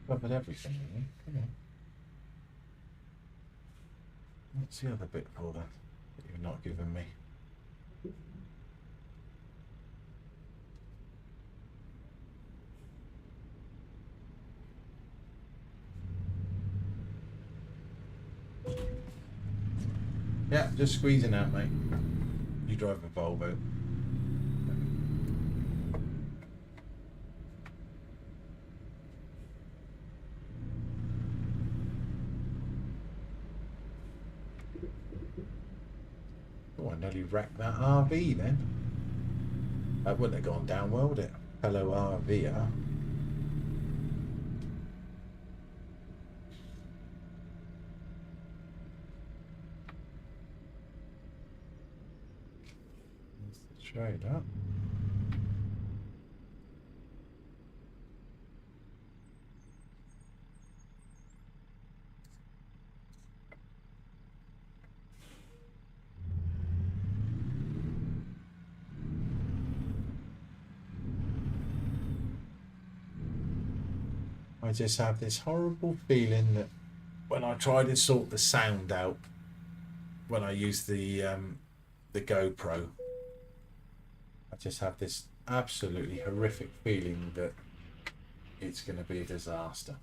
Covered everything, really. Come on. What's the other bit for then that you're not giving me? Yeah, just squeezing out, mate. You drive a Volvo. Oh, I nearly wrecked that RV then. That wouldn't have gone down well, would it? Hello, RVer. There's the trailer. I just have this horrible feeling that when I try to sort the sound out, when I use the GoPro, I just have this absolutely horrific feeling that it's going to be a disaster.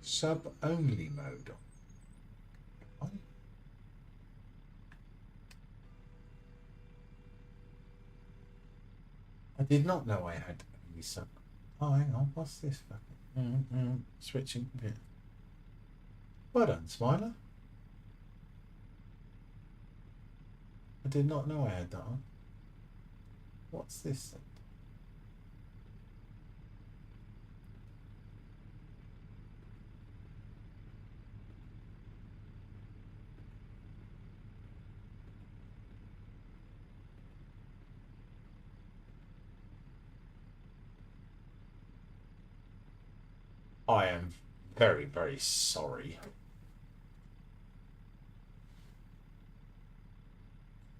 Sub-only mode. I did not know I had only sub. Oh, hang on. What's this fucking? Switching. Yeah. Well done, Smiler. I did not know I had that on. What's this then? I am very, very sorry.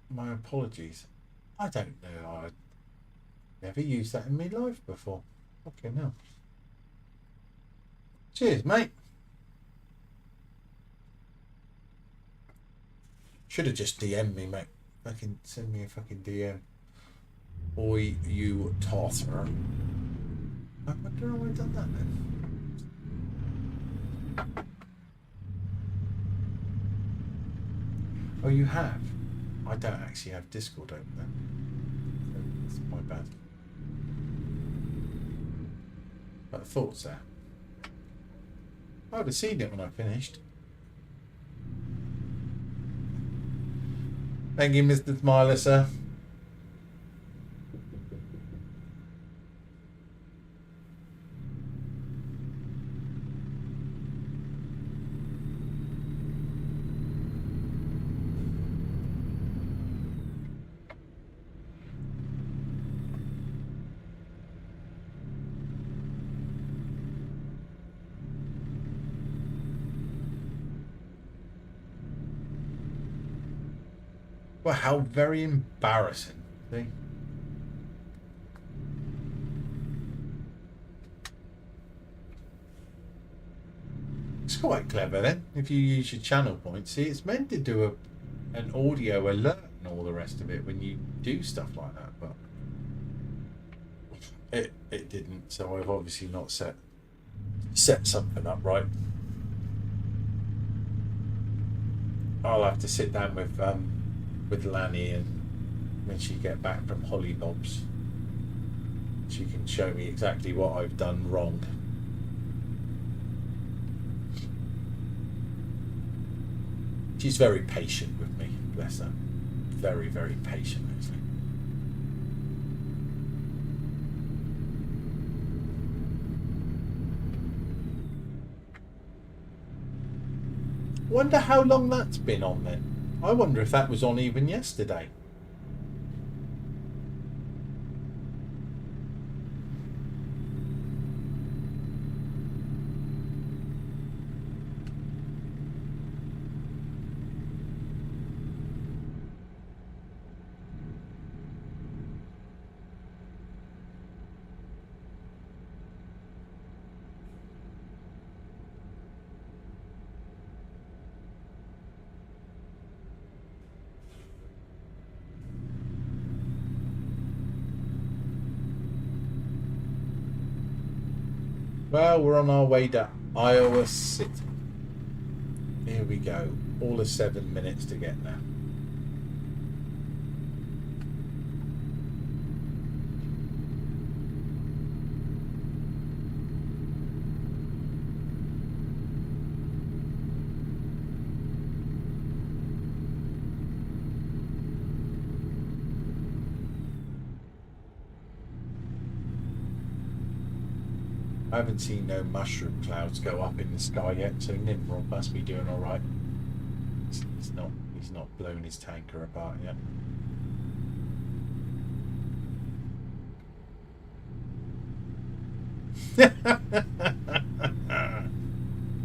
My apologies. I don't know. I never used that in my life before. Okay, now. Cheers, mate. Should have just DM'd me, mate. Fucking send me a fucking DM. Oi, you tosser. I wonder how I done that then. Oh, you have? I don't actually have Discord open then. That's my bad. But I thought so. I would have seen it when I finished. Thank you, Mr. Smiler, sir. Well, how very embarrassing. See? It's quite clever then, if you use your channel points. See, it's meant to do an audio alert and all the rest of it when you do stuff like that, but it didn't, so I've obviously not set something up right. I'll have to sit down with Lanny, and when she get back from Hollybobs, she can show me exactly what I've done wrong. She's very patient with me, bless her. Very, very patient, actually. Wonder how long that's been on then. I wonder if that was on even yesterday. Well, we're on our way to Iowa City. Here we go. All of 7 minutes to get there. I haven't seen no mushroom clouds go up in the sky yet, so Nimrod must be doing all right. He's not blown his tanker apart yet.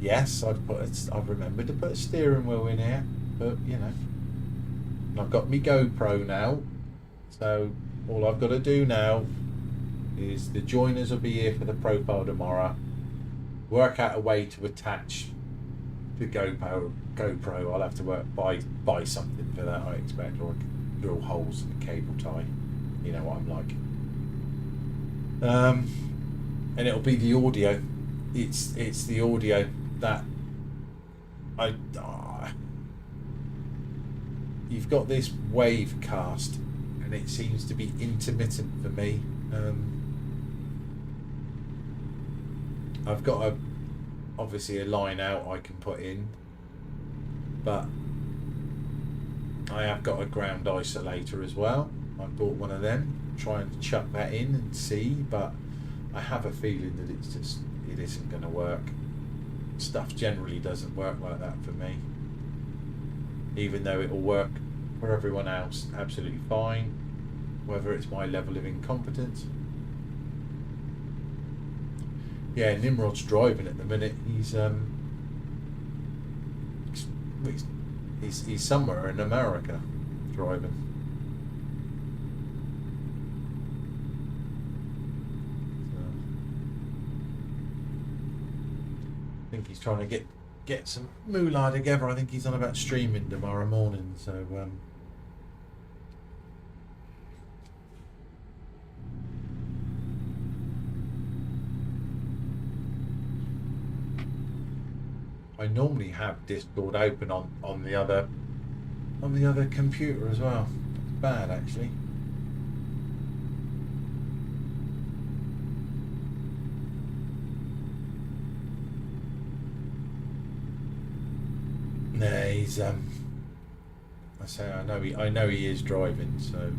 Yes, I've remembered to put a steering wheel in here, but you know, I've got my GoPro now, so all I've got to do now is the joiners will be here for the profile tomorrow. Work out a way to attach the GoPro. I'll have to buy something for that, I expect, or drill holes in the cable tie. You know what I'm like. And it'll be the audio. It's the audio that you've got this wave cast, and it seems to be intermittent for me. I've got obviously a line out I can put in, but I have got a ground isolator as well. I bought one of them, trying to chuck that in and see, but I have a feeling that it isn't going to work. Stuff generally doesn't work like that for me, even though it will work for everyone else absolutely fine, whether it's my level of incompetence. Yeah, Nimrod's driving at the minute. He's somewhere in America driving. So, I think he's trying to get some moolah together. I think he's on about streaming tomorrow morning. So I normally have Discord open on the other computer as well. It's bad actually. Nah, he's I know he is driving, so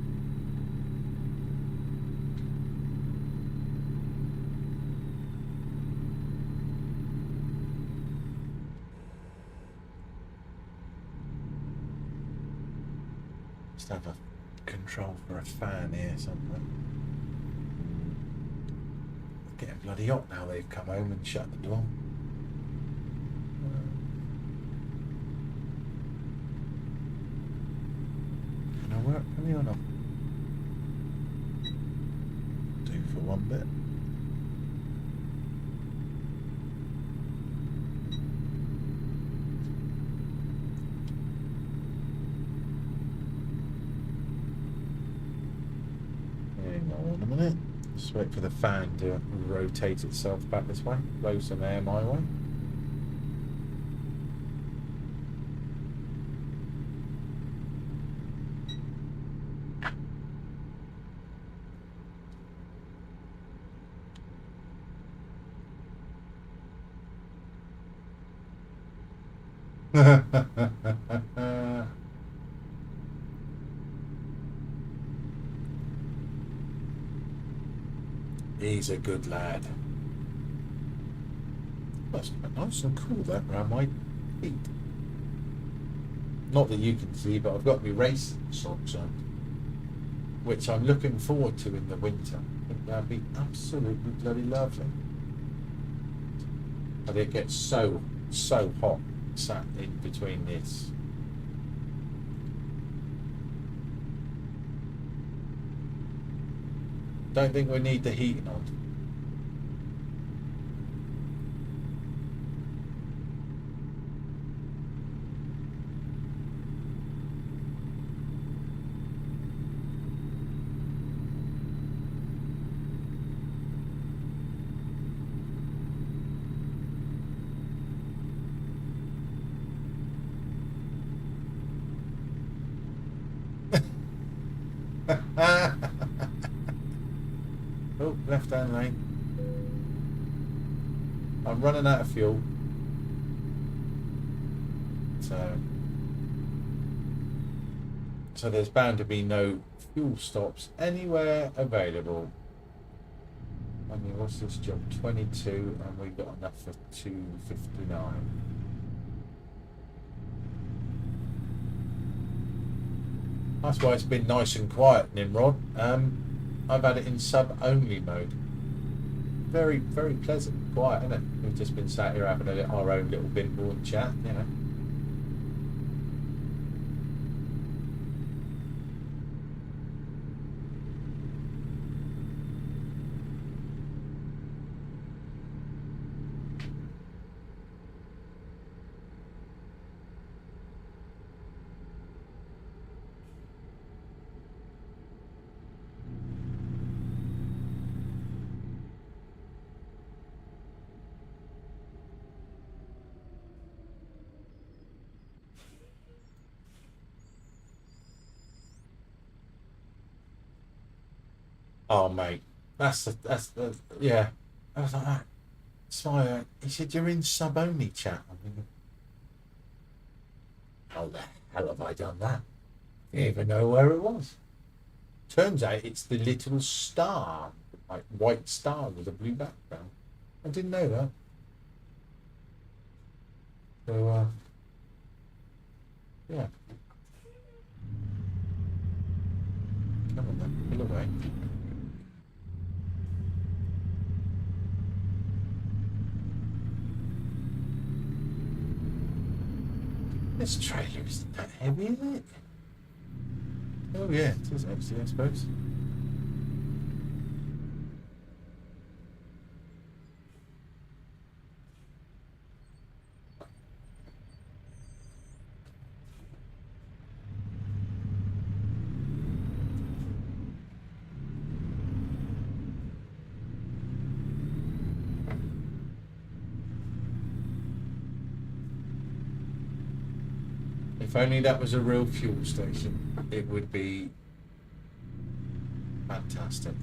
just have a control for a fan here somewhere. It's getting bloody hot now they've come home and shut the door. Work for me or not? Do for one bit. Hang on a minute. Just wait for the fan to rotate itself back this way. Blow some air my way. He's a good lad. That's quite nice and cool that around my feet. Not that you can see, but I've got my race socks on, which I'm looking forward to in the winter. I think that'd be absolutely bloody lovely. But it gets so hot sat in between this. Don't think we need the heating on. Oh, left hand lane. I'm running out of fuel. So there's bound to be no fuel stops anywhere available. I mean, what's this job? 22, and we got enough for 259. That's why it's been nice and quiet, Nimrod. I've had it in sub-only mode. Very, very pleasant, quiet, isn't it? We've just been sat here having our own little bimble and chat, you know. Oh mate, that's the yeah. I was like that. So he said you're in sub only chat. I'm thinking, how the hell have I done that? I didn't even know where it was. Turns out it's the little star, like white star with a blue background. I didn't know that. So yeah. Come on then, pull away. This trailer isn't that heavy, is it? Oh yeah, it is actually, I suppose. If only that was a real fuel station, it would be fantastic.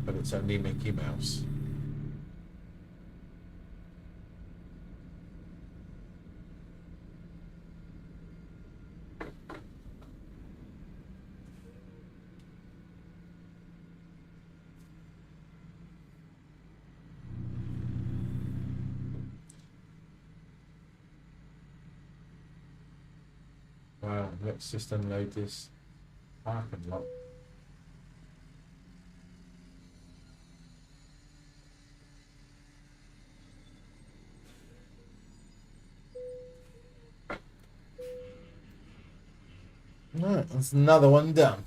But it's only Mickey Mouse. Wow, let's just unload this parking lot. Right, that's another one done.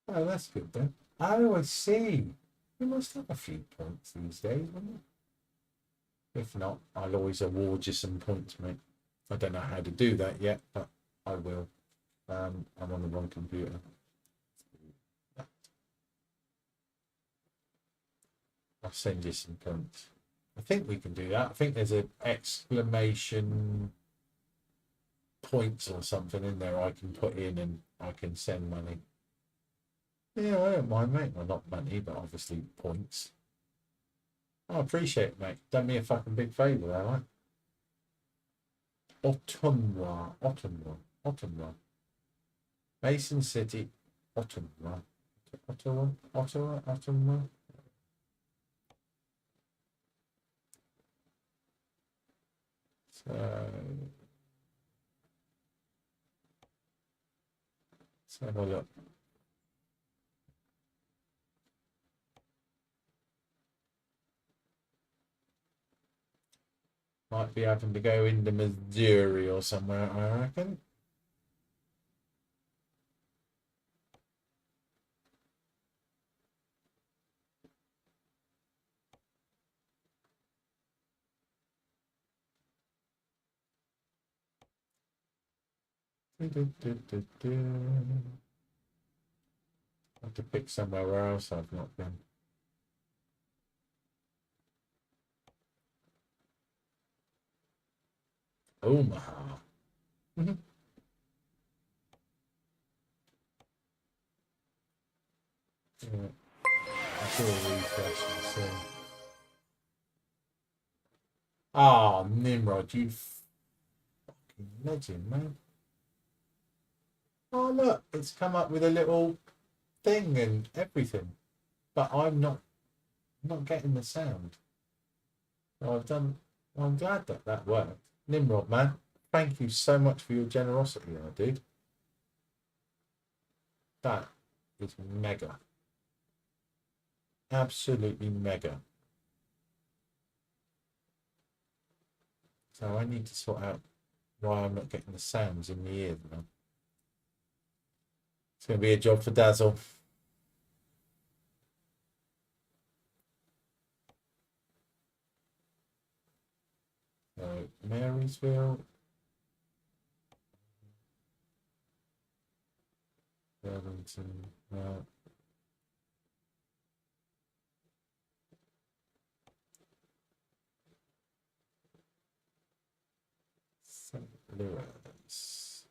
Oh, that's good then. Oh, I see. You must have a few points these days, wouldn't you? If not, I'll always award you some points, mate. I don't know how to do that yet, but I will. I'm on the wrong computer. I'll send you some points. I think we can do that. I think there's an exclamation points or something in there I can put in and I can send money. Yeah, I don't mind, mate. Well, not money, but obviously points. I appreciate it, mate. Done me a fucking big favour there, right? Ottawa. Mason City, Ottawa. So, let's have a look. Might be having to go into Missouri or somewhere, I reckon. Have to pick somewhere else I've not been. Omaha. Yeah. I'll do a refresh and see. Oh, Nimrod, you fucking legend, man. Oh, look, it's come up with a little thing and everything. But I'm not getting the sound. So I'm glad that worked. Nimrod, man, thank you so much for your generosity, dude. That is mega. Absolutely mega. So I need to sort out why I'm not getting the sounds in the ear now. It's going to be a job for Dazzle. So Marysville. Burlington. St. Louis.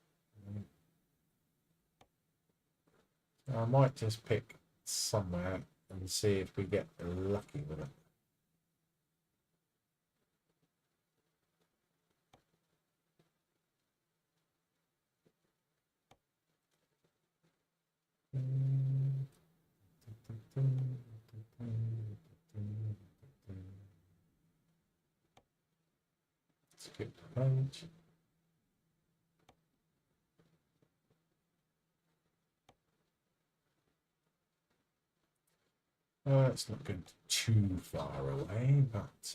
I might just pick somewhere and see if we get lucky with it. Skip the page. It's not going too far away, but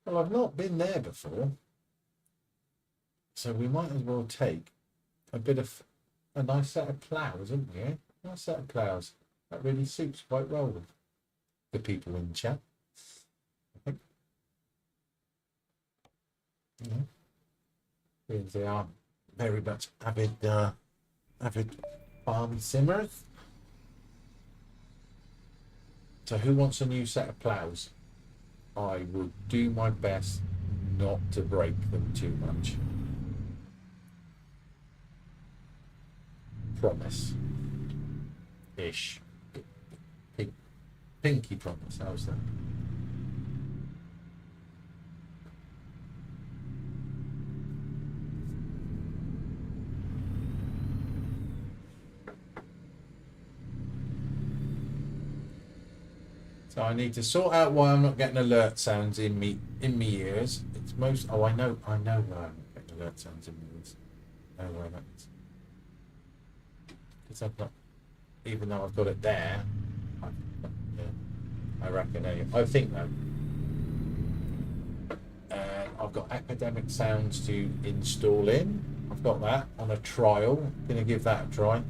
well, I've not been there before, so we might as well take a bit of a nice set of ploughs, haven't we? Eh? Nice set of ploughs. That really suits quite well with the people in chat. I think. Yeah. Because they are very much avid farm simmers. So who wants a new set of ploughs? I will do my best not to break them too much. Promise. Ish. Pinky promise. How's that? So I need to sort out why I'm not getting alert sounds in me ears. It's most. Oh, I know where I'm not getting alert sounds in my ears. I know where that is. Because I've got, even though I've got it there, I reckon. I think though. I've got academic sounds to install in. I've got that on a trial. Gonna give that a try.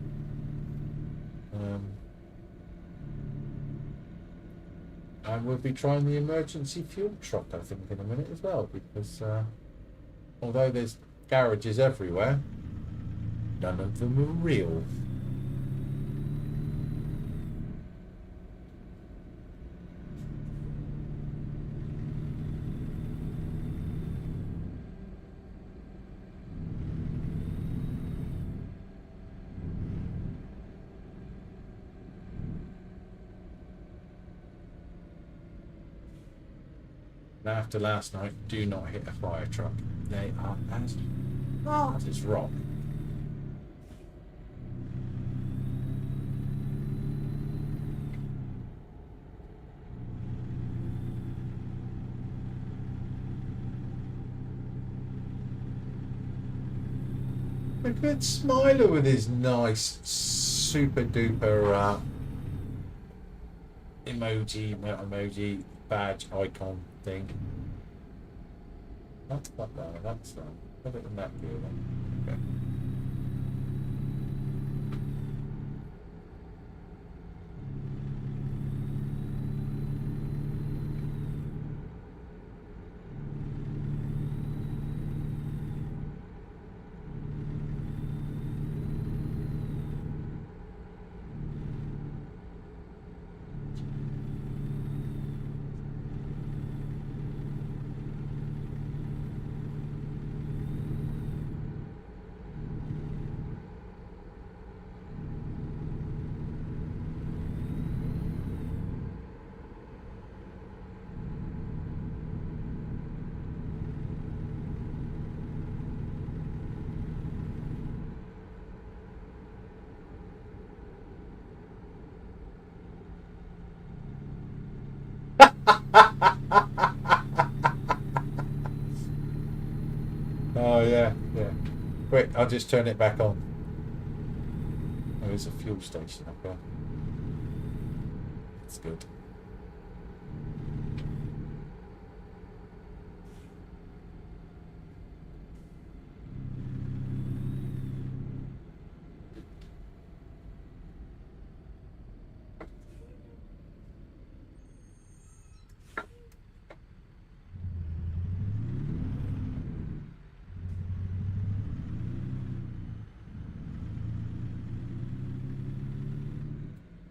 And we'll be trying the emergency fuel truck, I think, in a minute as well, because although there's garages everywhere, none of them are real. And after last night, do not hit a fire truck. They are as hard as rock. Look at Smiler with his nice super duper emoji badge icon thing. That's not there, that's that. Put it in that view then. Okay. Oh yeah. Quick, I'll just turn it back on. There is a fuel station up there. That's good.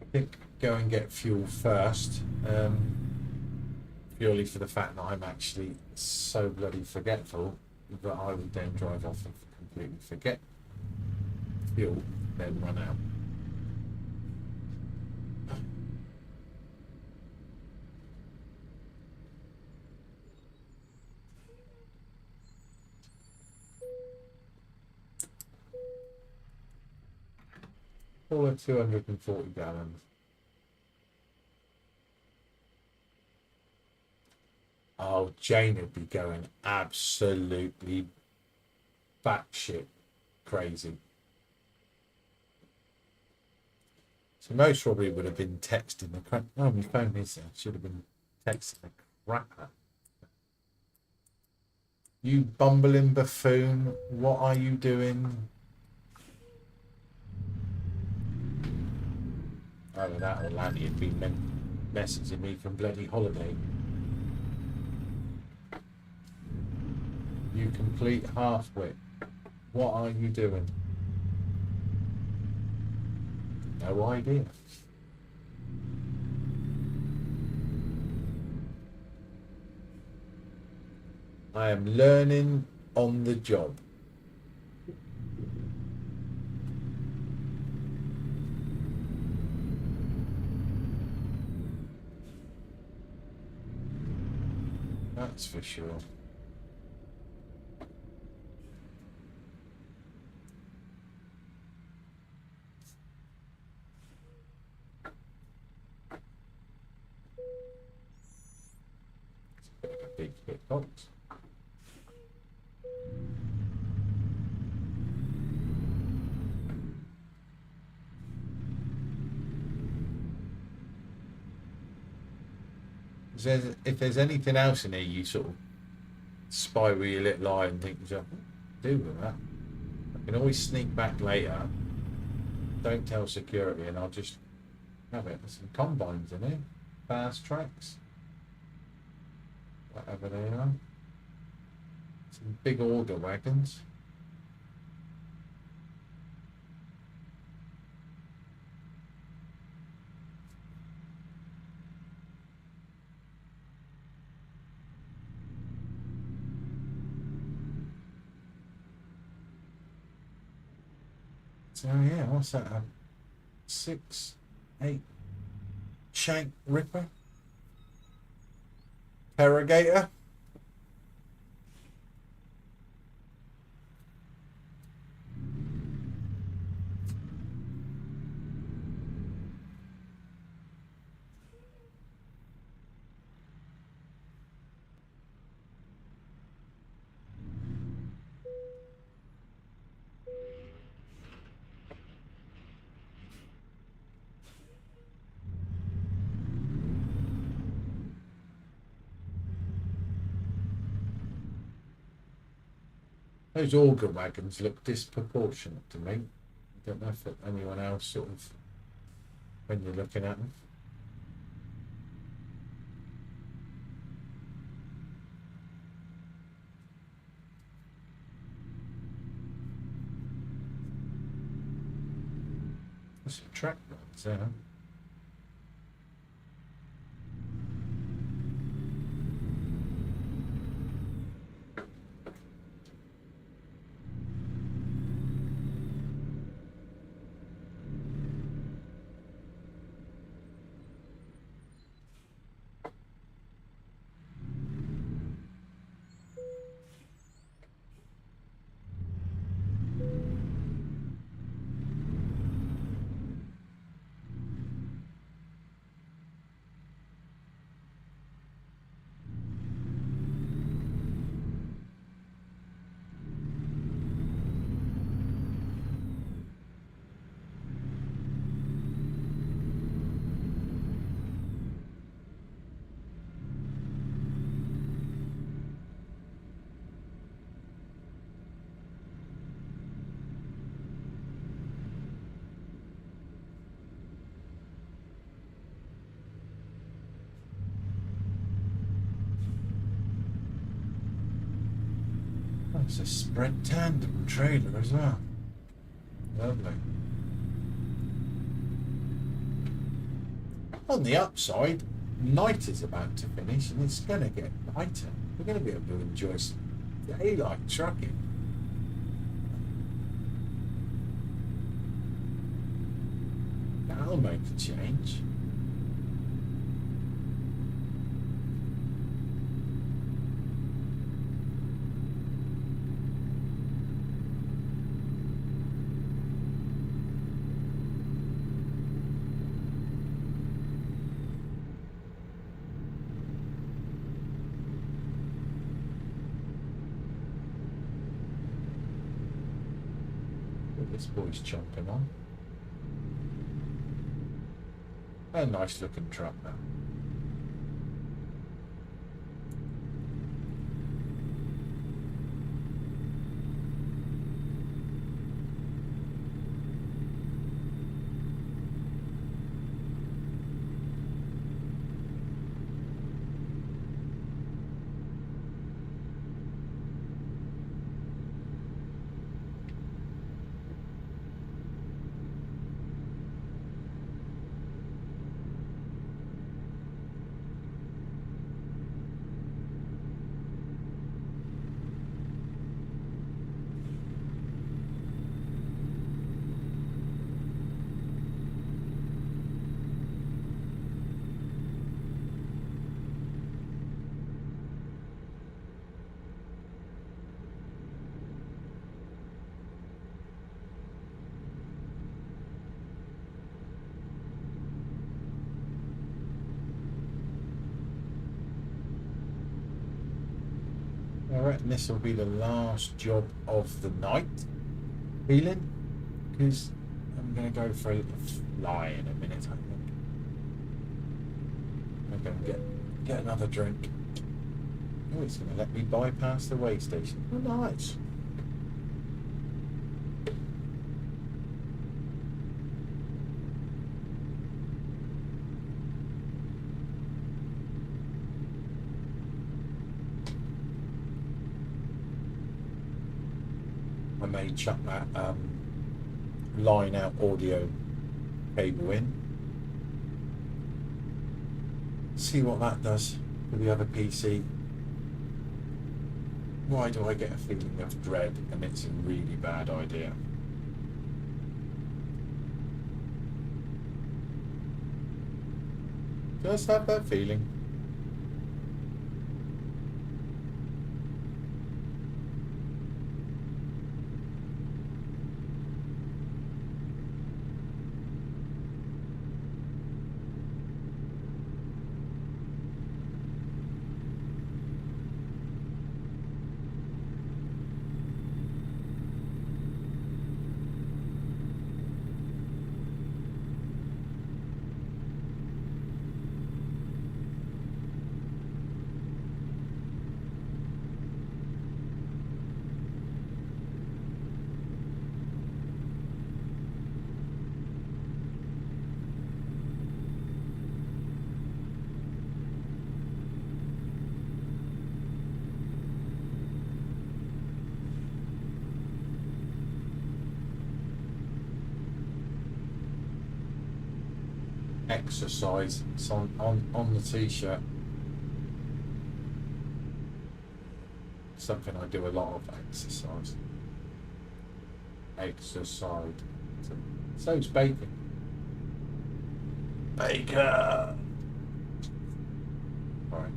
I think go and get fuel first, purely for the fact that I'm actually so bloody forgetful that I would then drive off and completely forget fuel, then run out. All of 240 gallons. Oh, Jane would be going absolutely batshit crazy. So most probably would have been texting the crap. Oh, my phone is there. Should have been texting the crap out. You bumbling buffoon, what are you doing? Either that or Lanny had been messaging me from bloody holiday. You complete half-wit. What are you doing? No idea. I am learning on the job. That's for sure. Bit of a big hitbox. If there's anything else in here you sort of spy with your little eye and think, what do with that? I can always sneak back later. Don't tell security and I'll just have it. There's some combines in here. Fast tracks. Whatever they are. Some big auger wagons. So yeah, what's that? A 6-8 shank ripper? Interrogator? Those auger wagons look disproportionate to me. I don't know if anyone else sort of, when you're looking at them. There's some track runs there. It's a spread tandem trailer as well. Lovely. On the upside, night is about to finish and it's going to get lighter. We're going to be able to enjoy some daylight trucking. That'll make a change. This boy's chomping on. A nice looking truck though. I reckon this will be the last job of the night. Feeling? Because I'm going to go for a little fly in a minute, I think. I'm going to get another drink. Oh, it's going to let me bypass the way station. Oh, nice. I may chuck that line out audio cable in. See what that does for the other PC. Why do I get a feeling of dread and it's a really bad idea? Just have that feeling. Exercise. It's on the t-shirt. Something I do a lot of. Exercise. Exercise. So's bacon. Bacon. Right.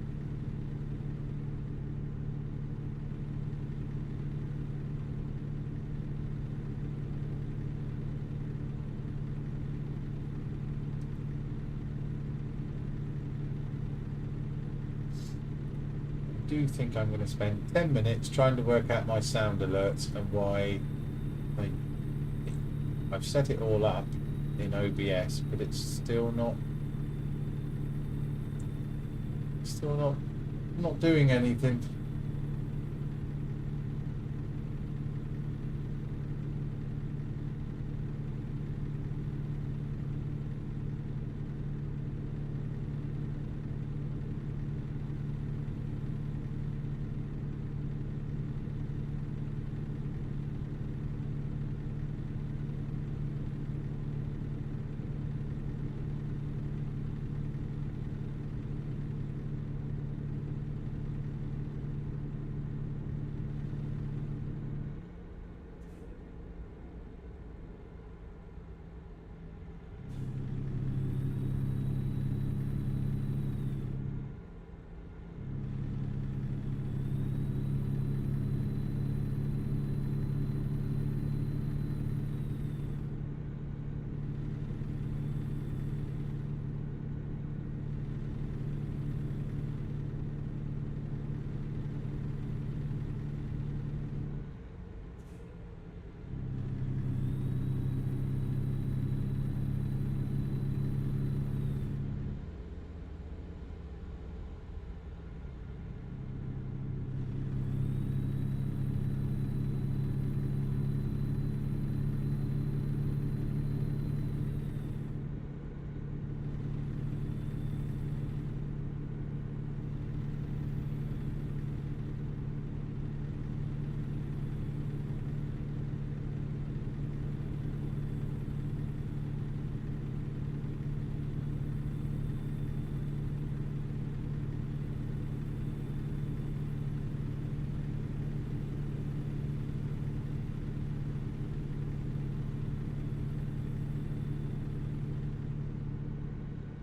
I do think I'm going to spend 10 minutes trying to work out my sound alerts and why I've set it all up in OBS, but it's still not doing anything.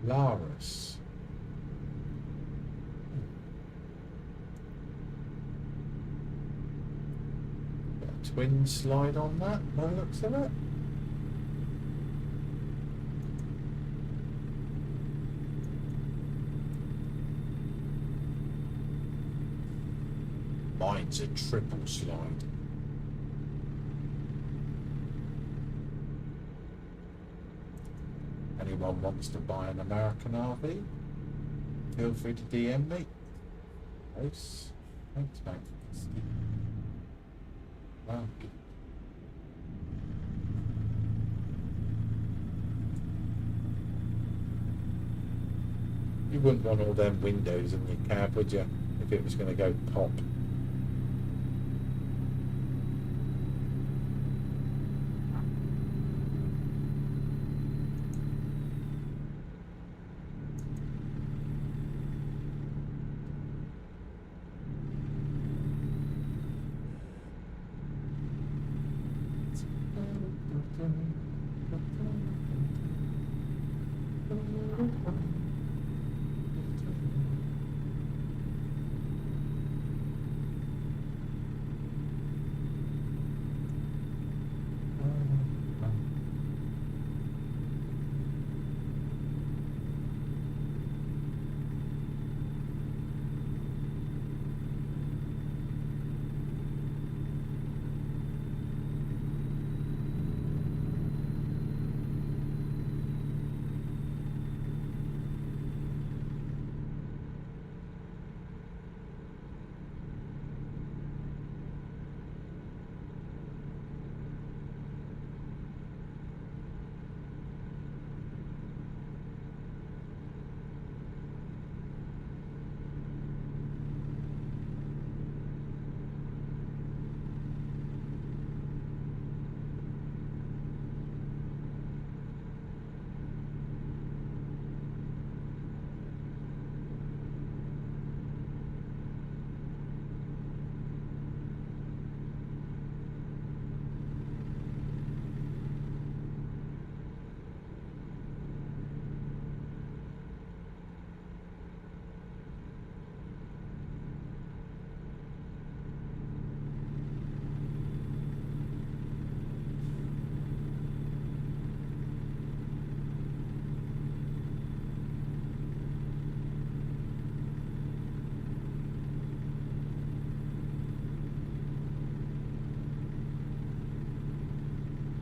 Laris. Got a twin slide on that, by the looks of it. Mine's a triple slide. Anyone wants to buy an American RV? Feel free to DM me. Thanks, mate. Wow. You wouldn't want all them windows in your cab, would you? If it was going to go pop.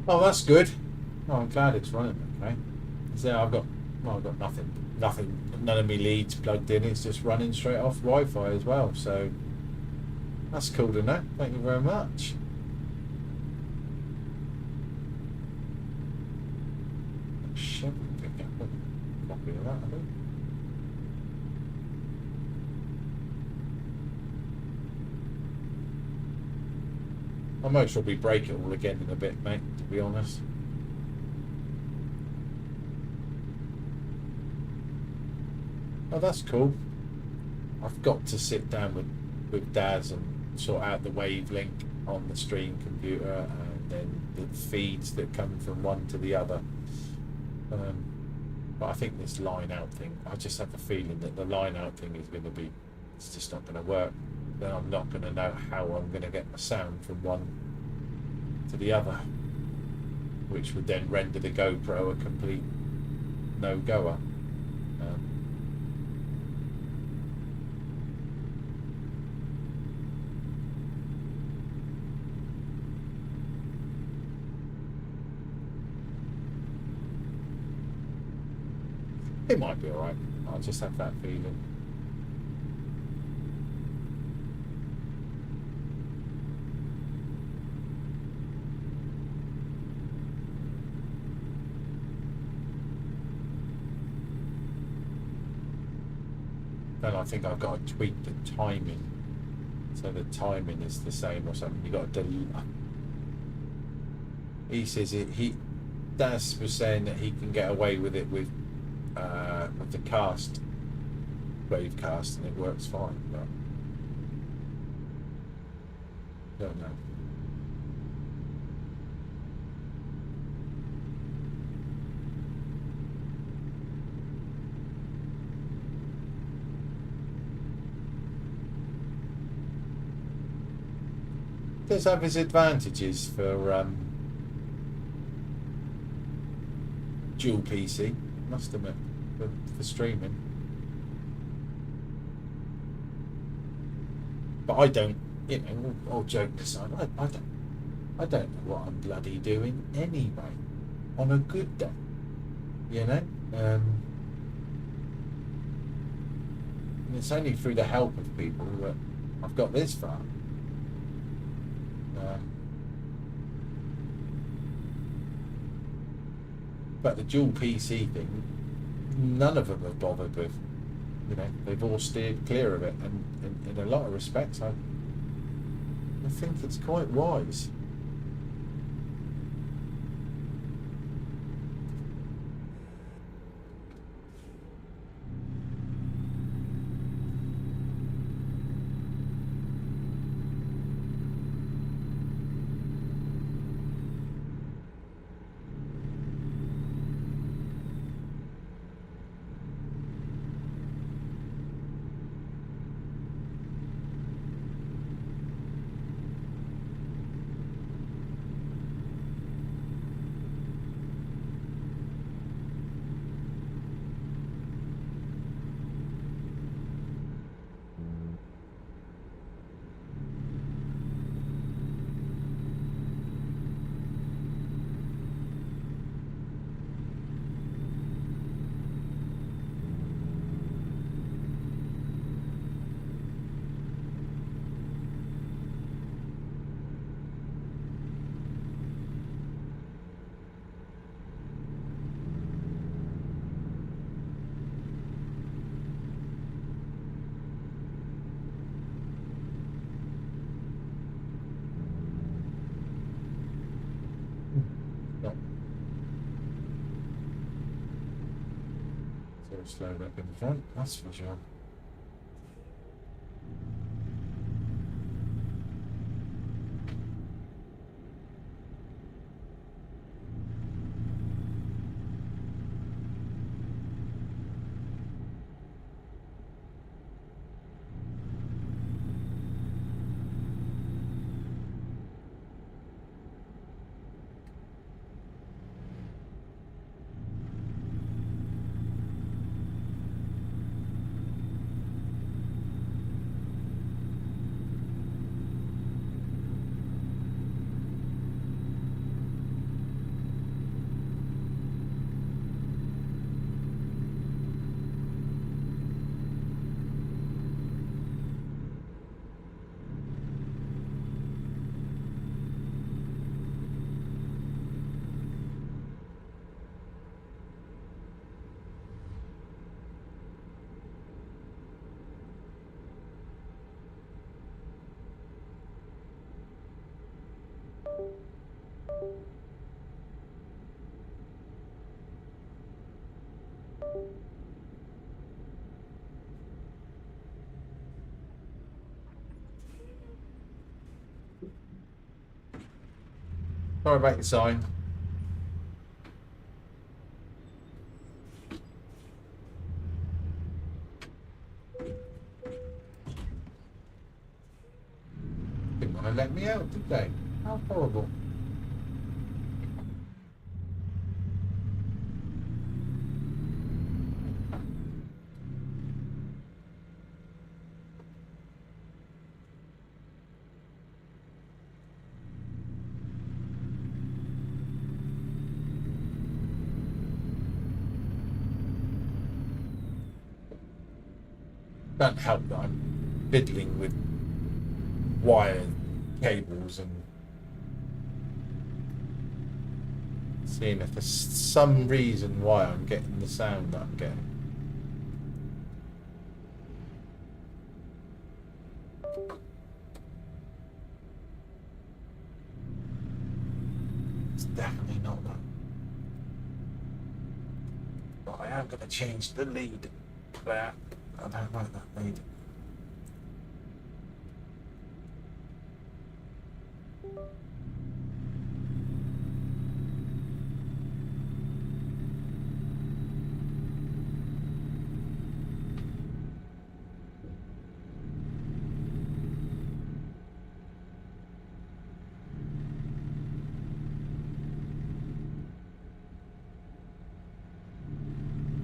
Oh, that's good. Oh, I'm glad it's running. Okay. So I've got nothing, none of my leads plugged in. It's just running straight off Wi-Fi as well. So that's cool to know. Thank you very much. Should we pick up a copy of that? I think. I might probably break it all again in a bit, mate, to be honest. Oh, that's cool. I've got to sit down with Daz and sort out the wavelength on the stream computer and then the feeds that come from one to the other. But I think this line out thing, I just have a feeling that the line out thing is going to be, it's just not going to work. Then I'm not going to know how I'm going to get my sound from one to the other, which would then render the GoPro a complete no-goer. It might be alright. I'll just have that feeling. Then I think I've got to tweak the timing, so the timing is the same or something. You got to he says Daz was saying that he can get away with it with the cast, wavecast, and it works fine. But don't know. Does have its advantages for dual PC, must admit, for streaming. But I don't you know, all joking aside, I don't know what I'm bloody doing anyway. On a good day, you know. And it's only through the help of people that I've got this far. But the dual PC thing, none of them have bothered with. You know, they've all steered clear of it, and in a lot of respects, I think it's quite wise. Slow up in the front, that's for sure. Sorry about your sign. Didn't want to let me out, did they? How horrible. Doesn't help that I'm fiddling with wire cables and seeing if there's some reason why I'm getting the sound that I'm getting. It's definitely not that. But I am going to change the lead there. I don't like that lead.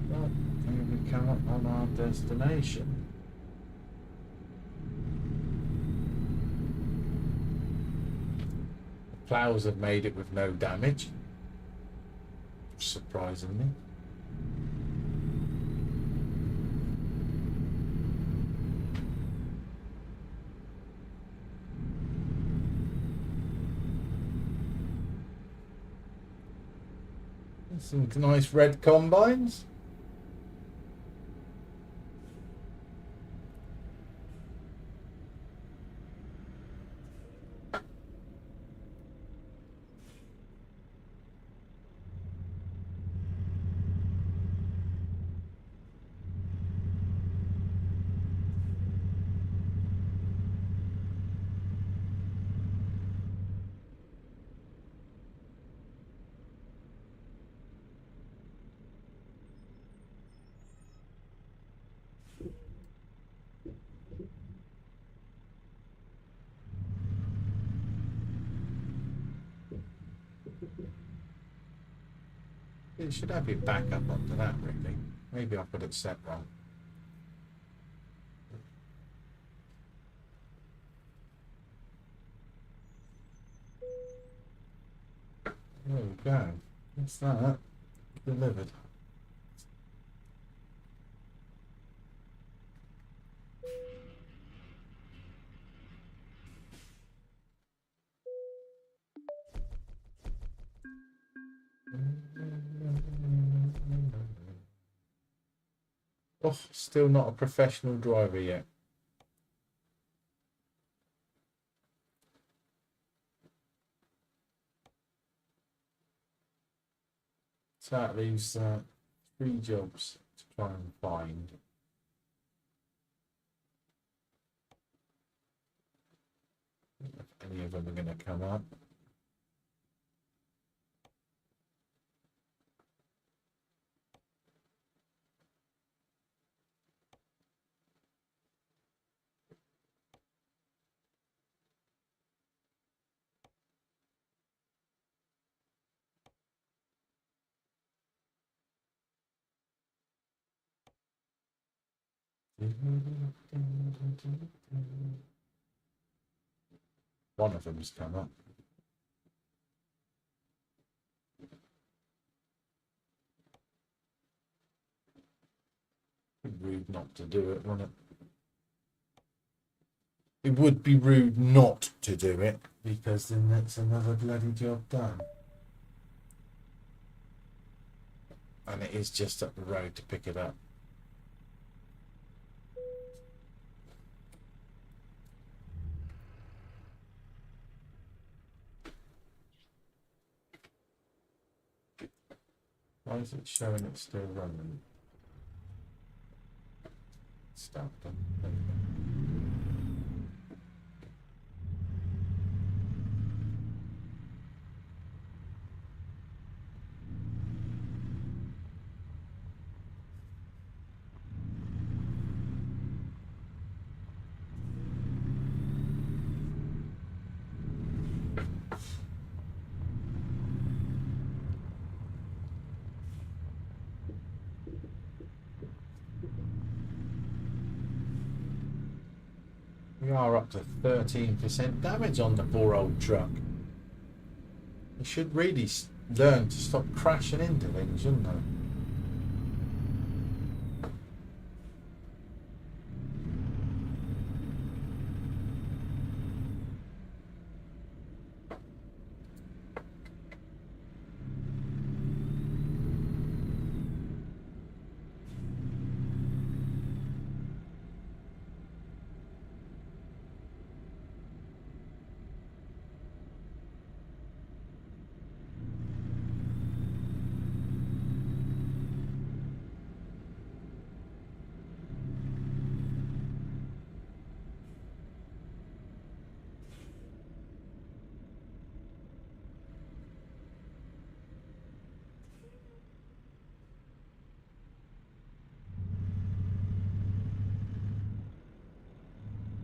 Well, here we come up on our destination. Plows have made it with no damage, surprisingly. Some nice red combines. It should have it back up onto that, really. Maybe I've got it set wrong. There we go. What's that? Delivered. Oh, still not a professional driver yet. So that leaves 3 jobs to try and find. If any of them are going to come up. One of them's come up. It'd be rude not to do it, wouldn't it? It would be rude not to do it, because then that's another bloody job done. And it is just up the road to pick it up. Why is it showing it's still running? Stopped them. There we go. We are up to 13% damage on the poor old truck. They should really learn to stop crashing into things, shouldn't they?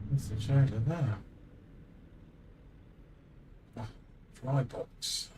What's the trailer there? Oh, dry box.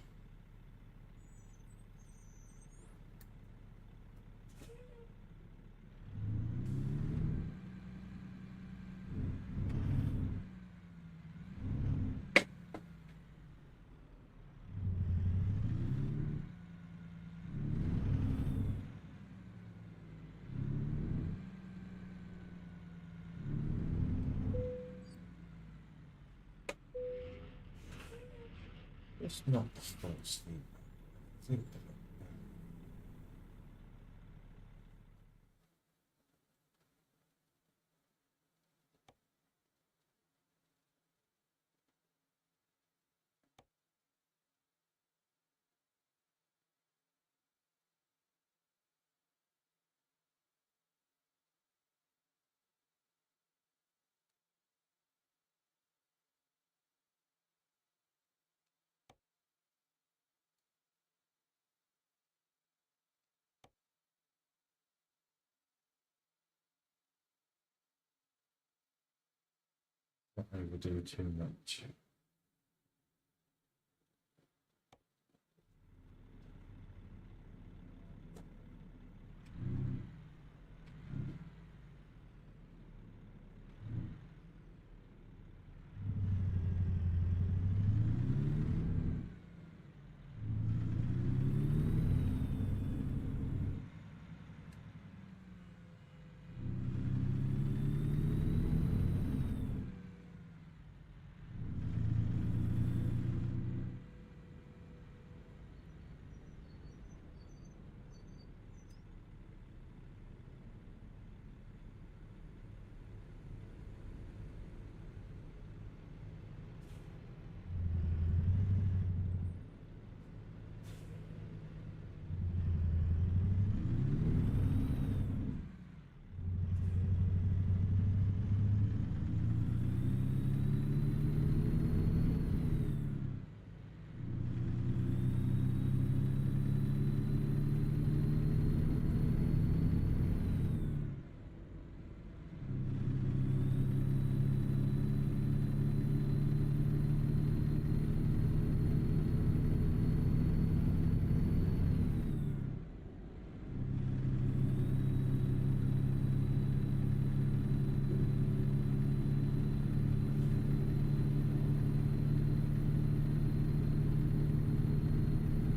It's not fall asleep. Don't overdo too much.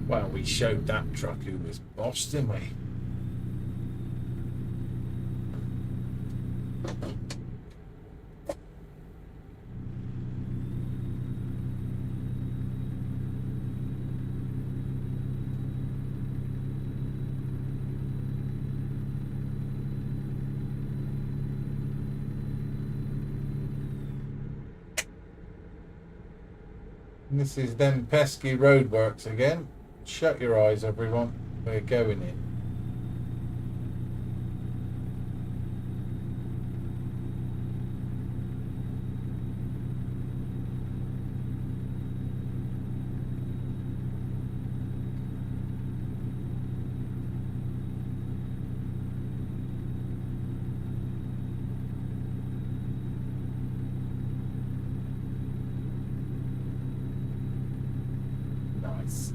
Well, we showed that truck who was boss, didn't we? And this is them pesky roadworks again. Shut your eyes, everyone. We're going in. Nice.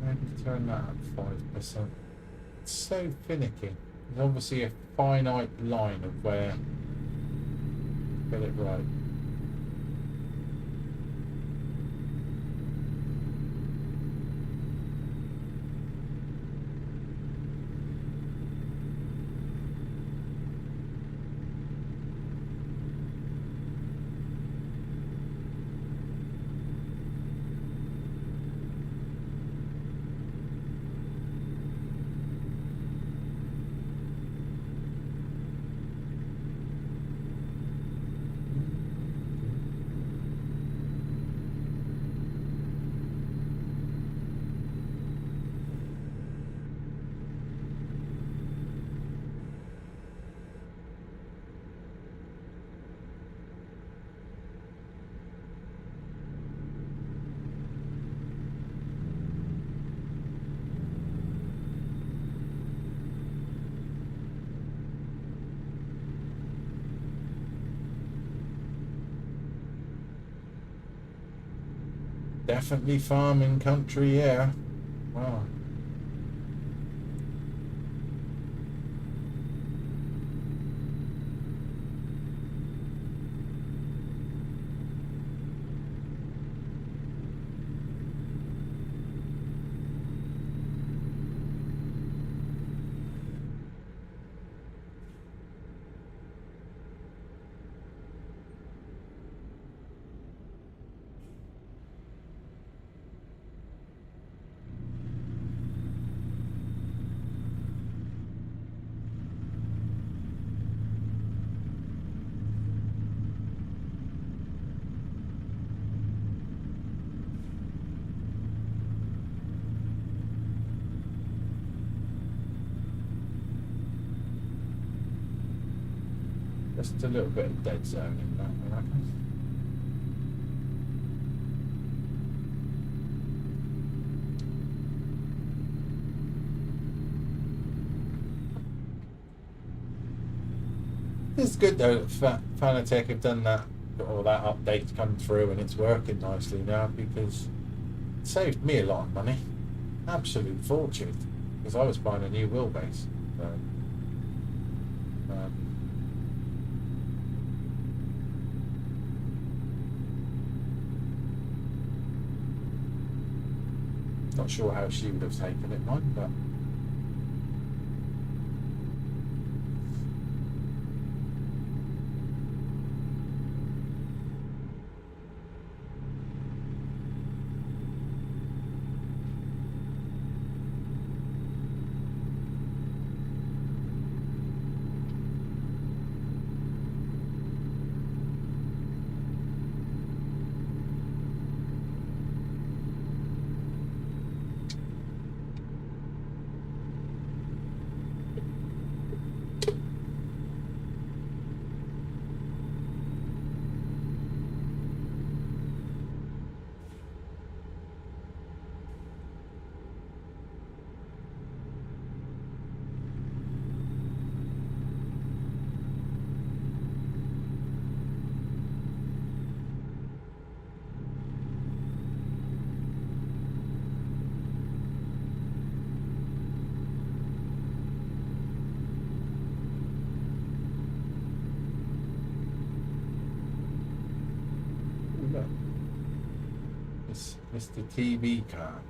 Maybe turn that up 5%. It's so finicky. There's obviously a finite line of where get it right. Definitely farming country, yeah. Wow. Just a little bit of dead zone in that, I reckon. It's good though that Fanatec have done that, got all that updates come through, and it's working nicely now because it saved me a lot of money, absolute fortune, because I was buying a new wheelbase. So, um, not sure how she would have taken it, mine, but. Look, it's Mr. TV car.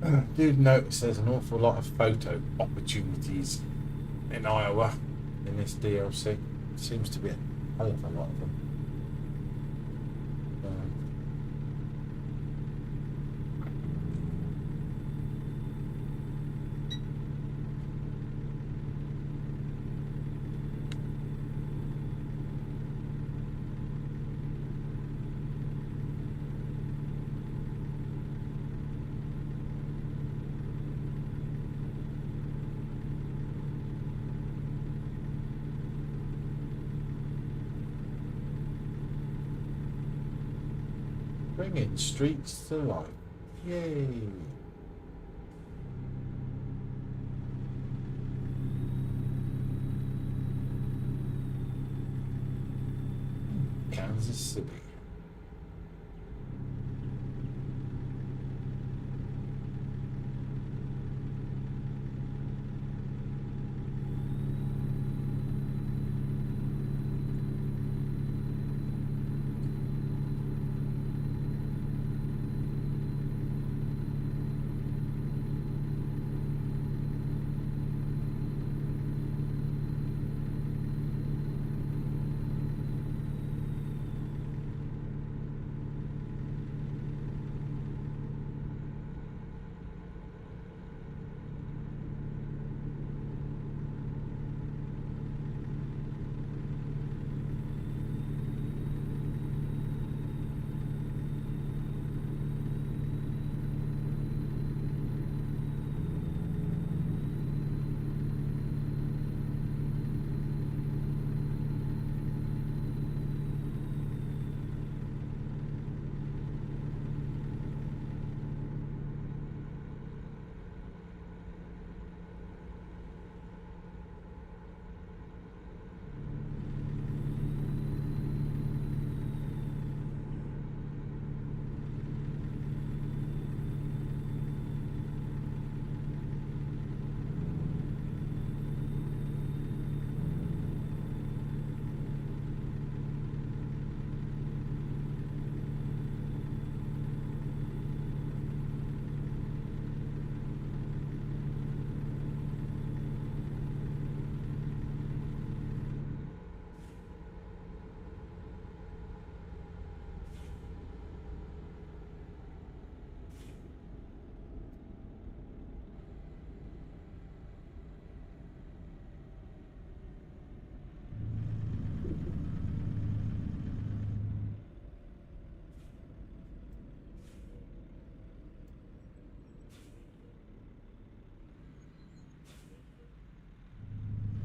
I do notice there's an awful lot of photo opportunities in Iowa in this DLC. Seems to be a hell of a lot of them. Bringing streets to life. Yay! Kansas City.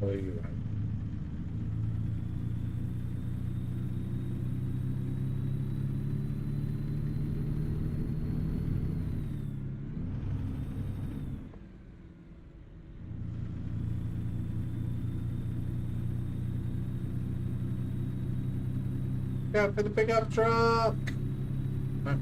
Oh, you're right. Go for the pickup truck. No.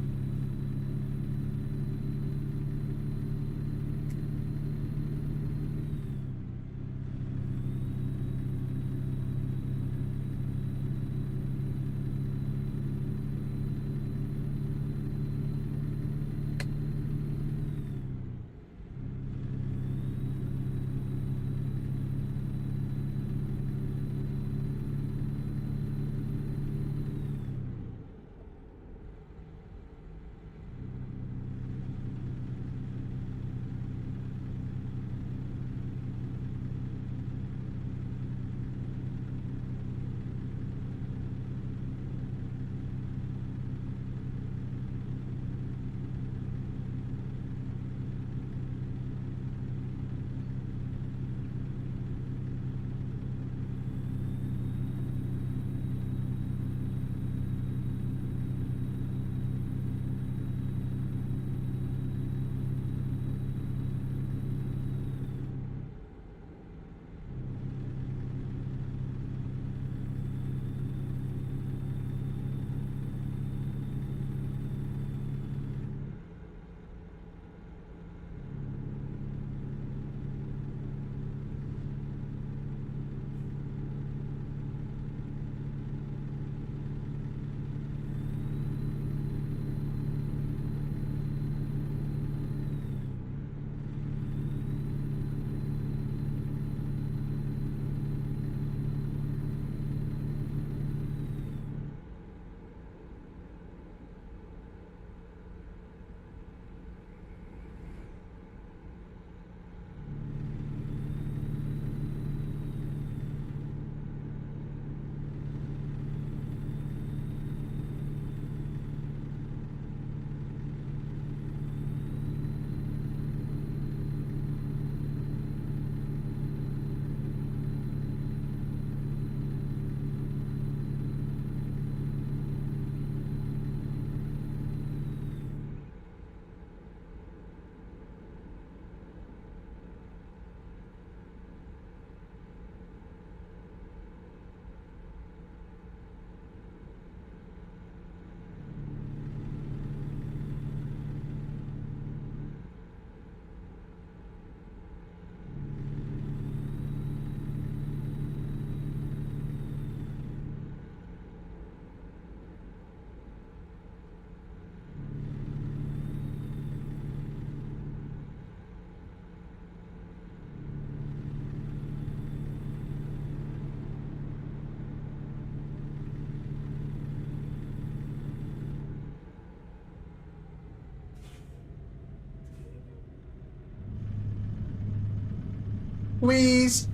Wheeze!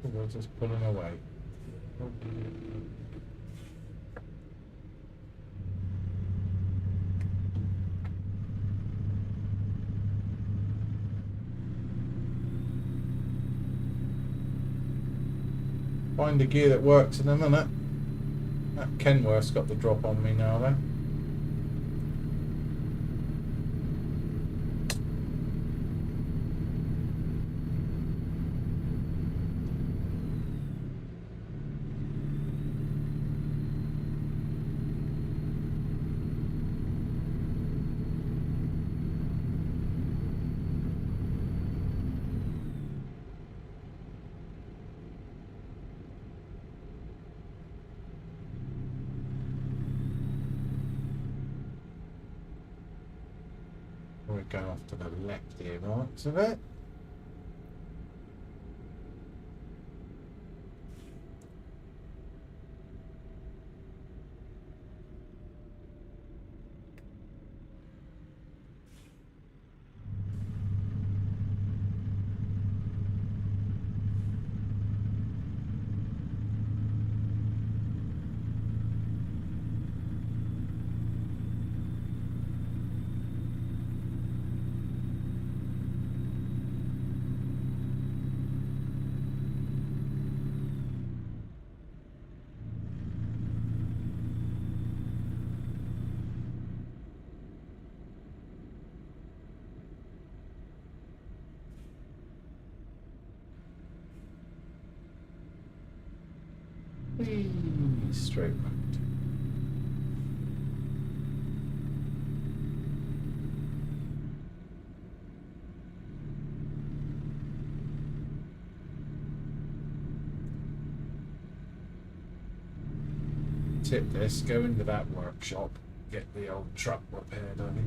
We're just pulling away. Find a gear that works in a minute. That Kenworth's got the drop on me now then. We're going off to the left here, marks of it. Straight road. Tip this, go into that workshop, get the old truck repaired, I think.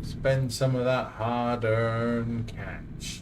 Spend some of that hard-earned cash.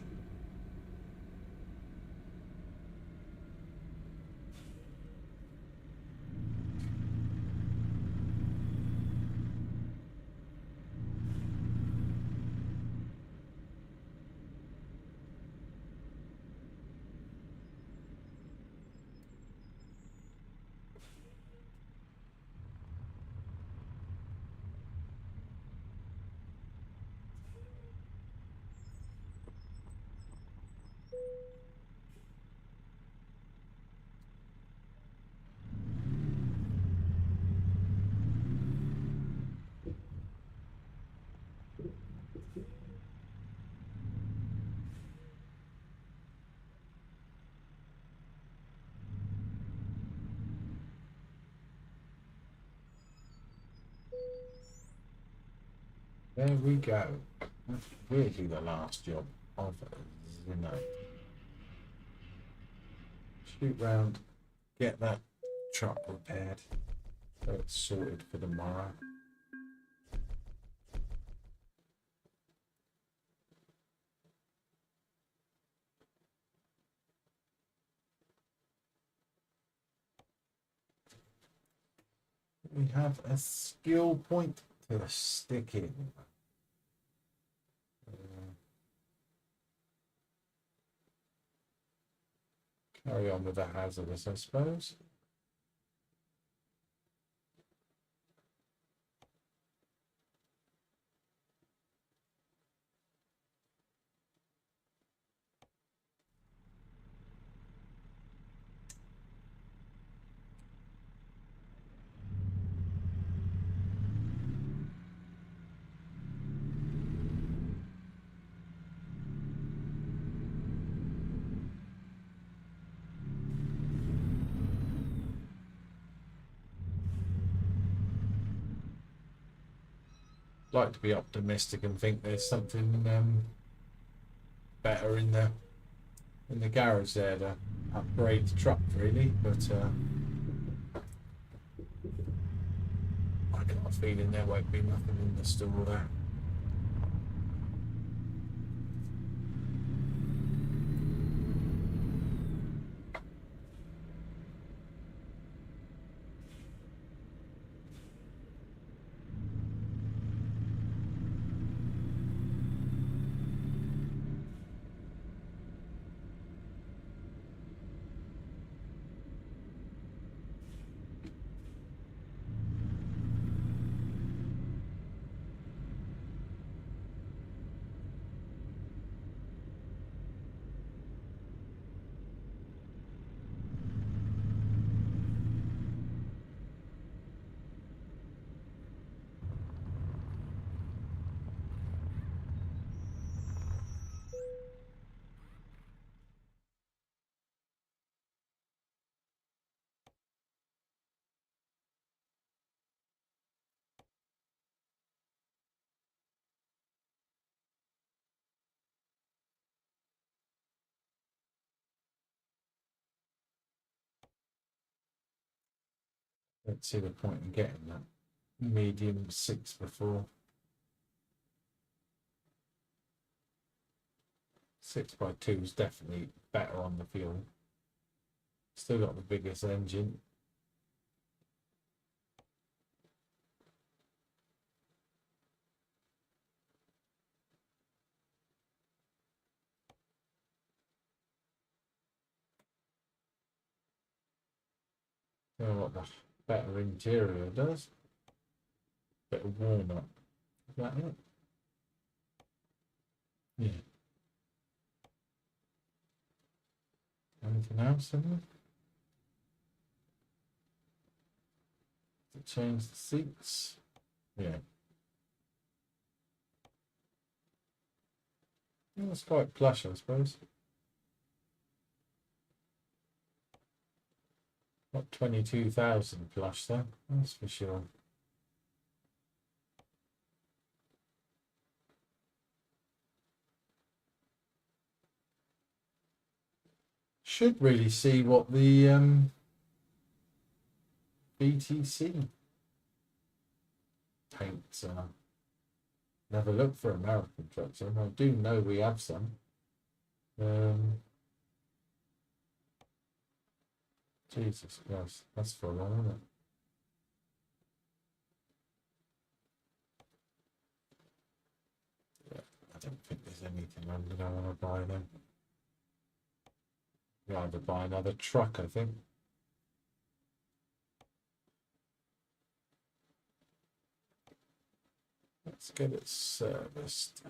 There we go. That's really the last job of Zeno. Shoot round, get that truck repaired so it's sorted for tomorrow. We have a skill point to stick in. Carry on with the hazardous, I suppose. Like to be optimistic and think there's something better in the garage there to upgrade the truck, really, but I Got a feeling there won't be nothing in the store there. Don't see the point in getting that medium 6 before. 6x2 is definitely better on the fuel. Still got the biggest engine. You know what the better interior does? Bit of warm up. Is that it? Yeah. Anything else in there? To change the seats? Yeah. It's quite plush, I suppose. Not 22,000 plush though, that's for sure. Should really see what the BTC paints are. Never looked for American trucks, and I do know we have some. Jesus Christ, that's full on, isn't it? Yeah, I don't think there's anything I'm gonna want to buy then. Rather buy another truck, I think. Let's get it serviced.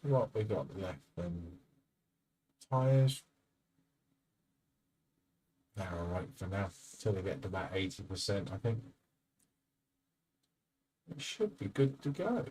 So what we got left then? Tires. They're alright for now, till they get to about 80%, I think. It should be good to go.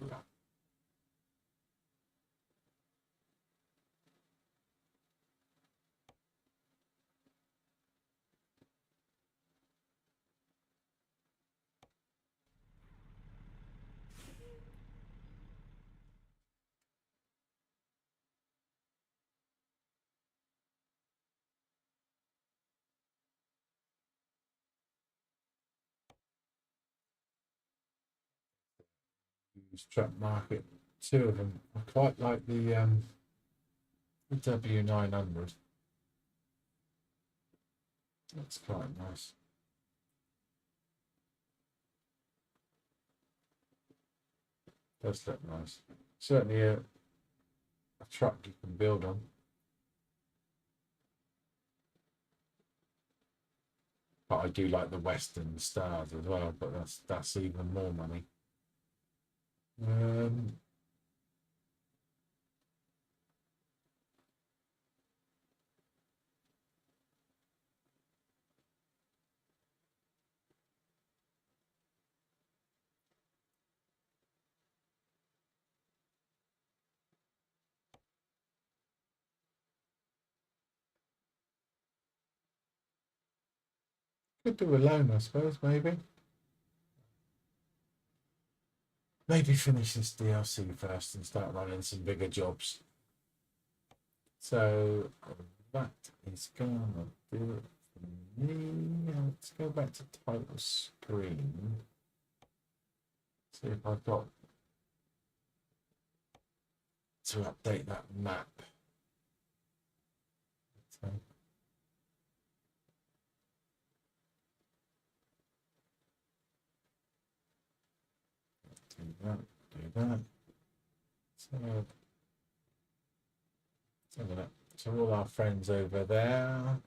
Used truck market, 2 of them. I quite like the W900. That's quite nice. Does look nice. Certainly a truck you can build on. But I do like the Western Stars as well, but that's even more money. Could do a loan, I suppose, maybe. Maybe finish this DLC first and start running some bigger jobs. So that is gonna do it for me. Let's go back to title screen. See if I've got to update that map. So, do that, do that. So, so all our friends over there.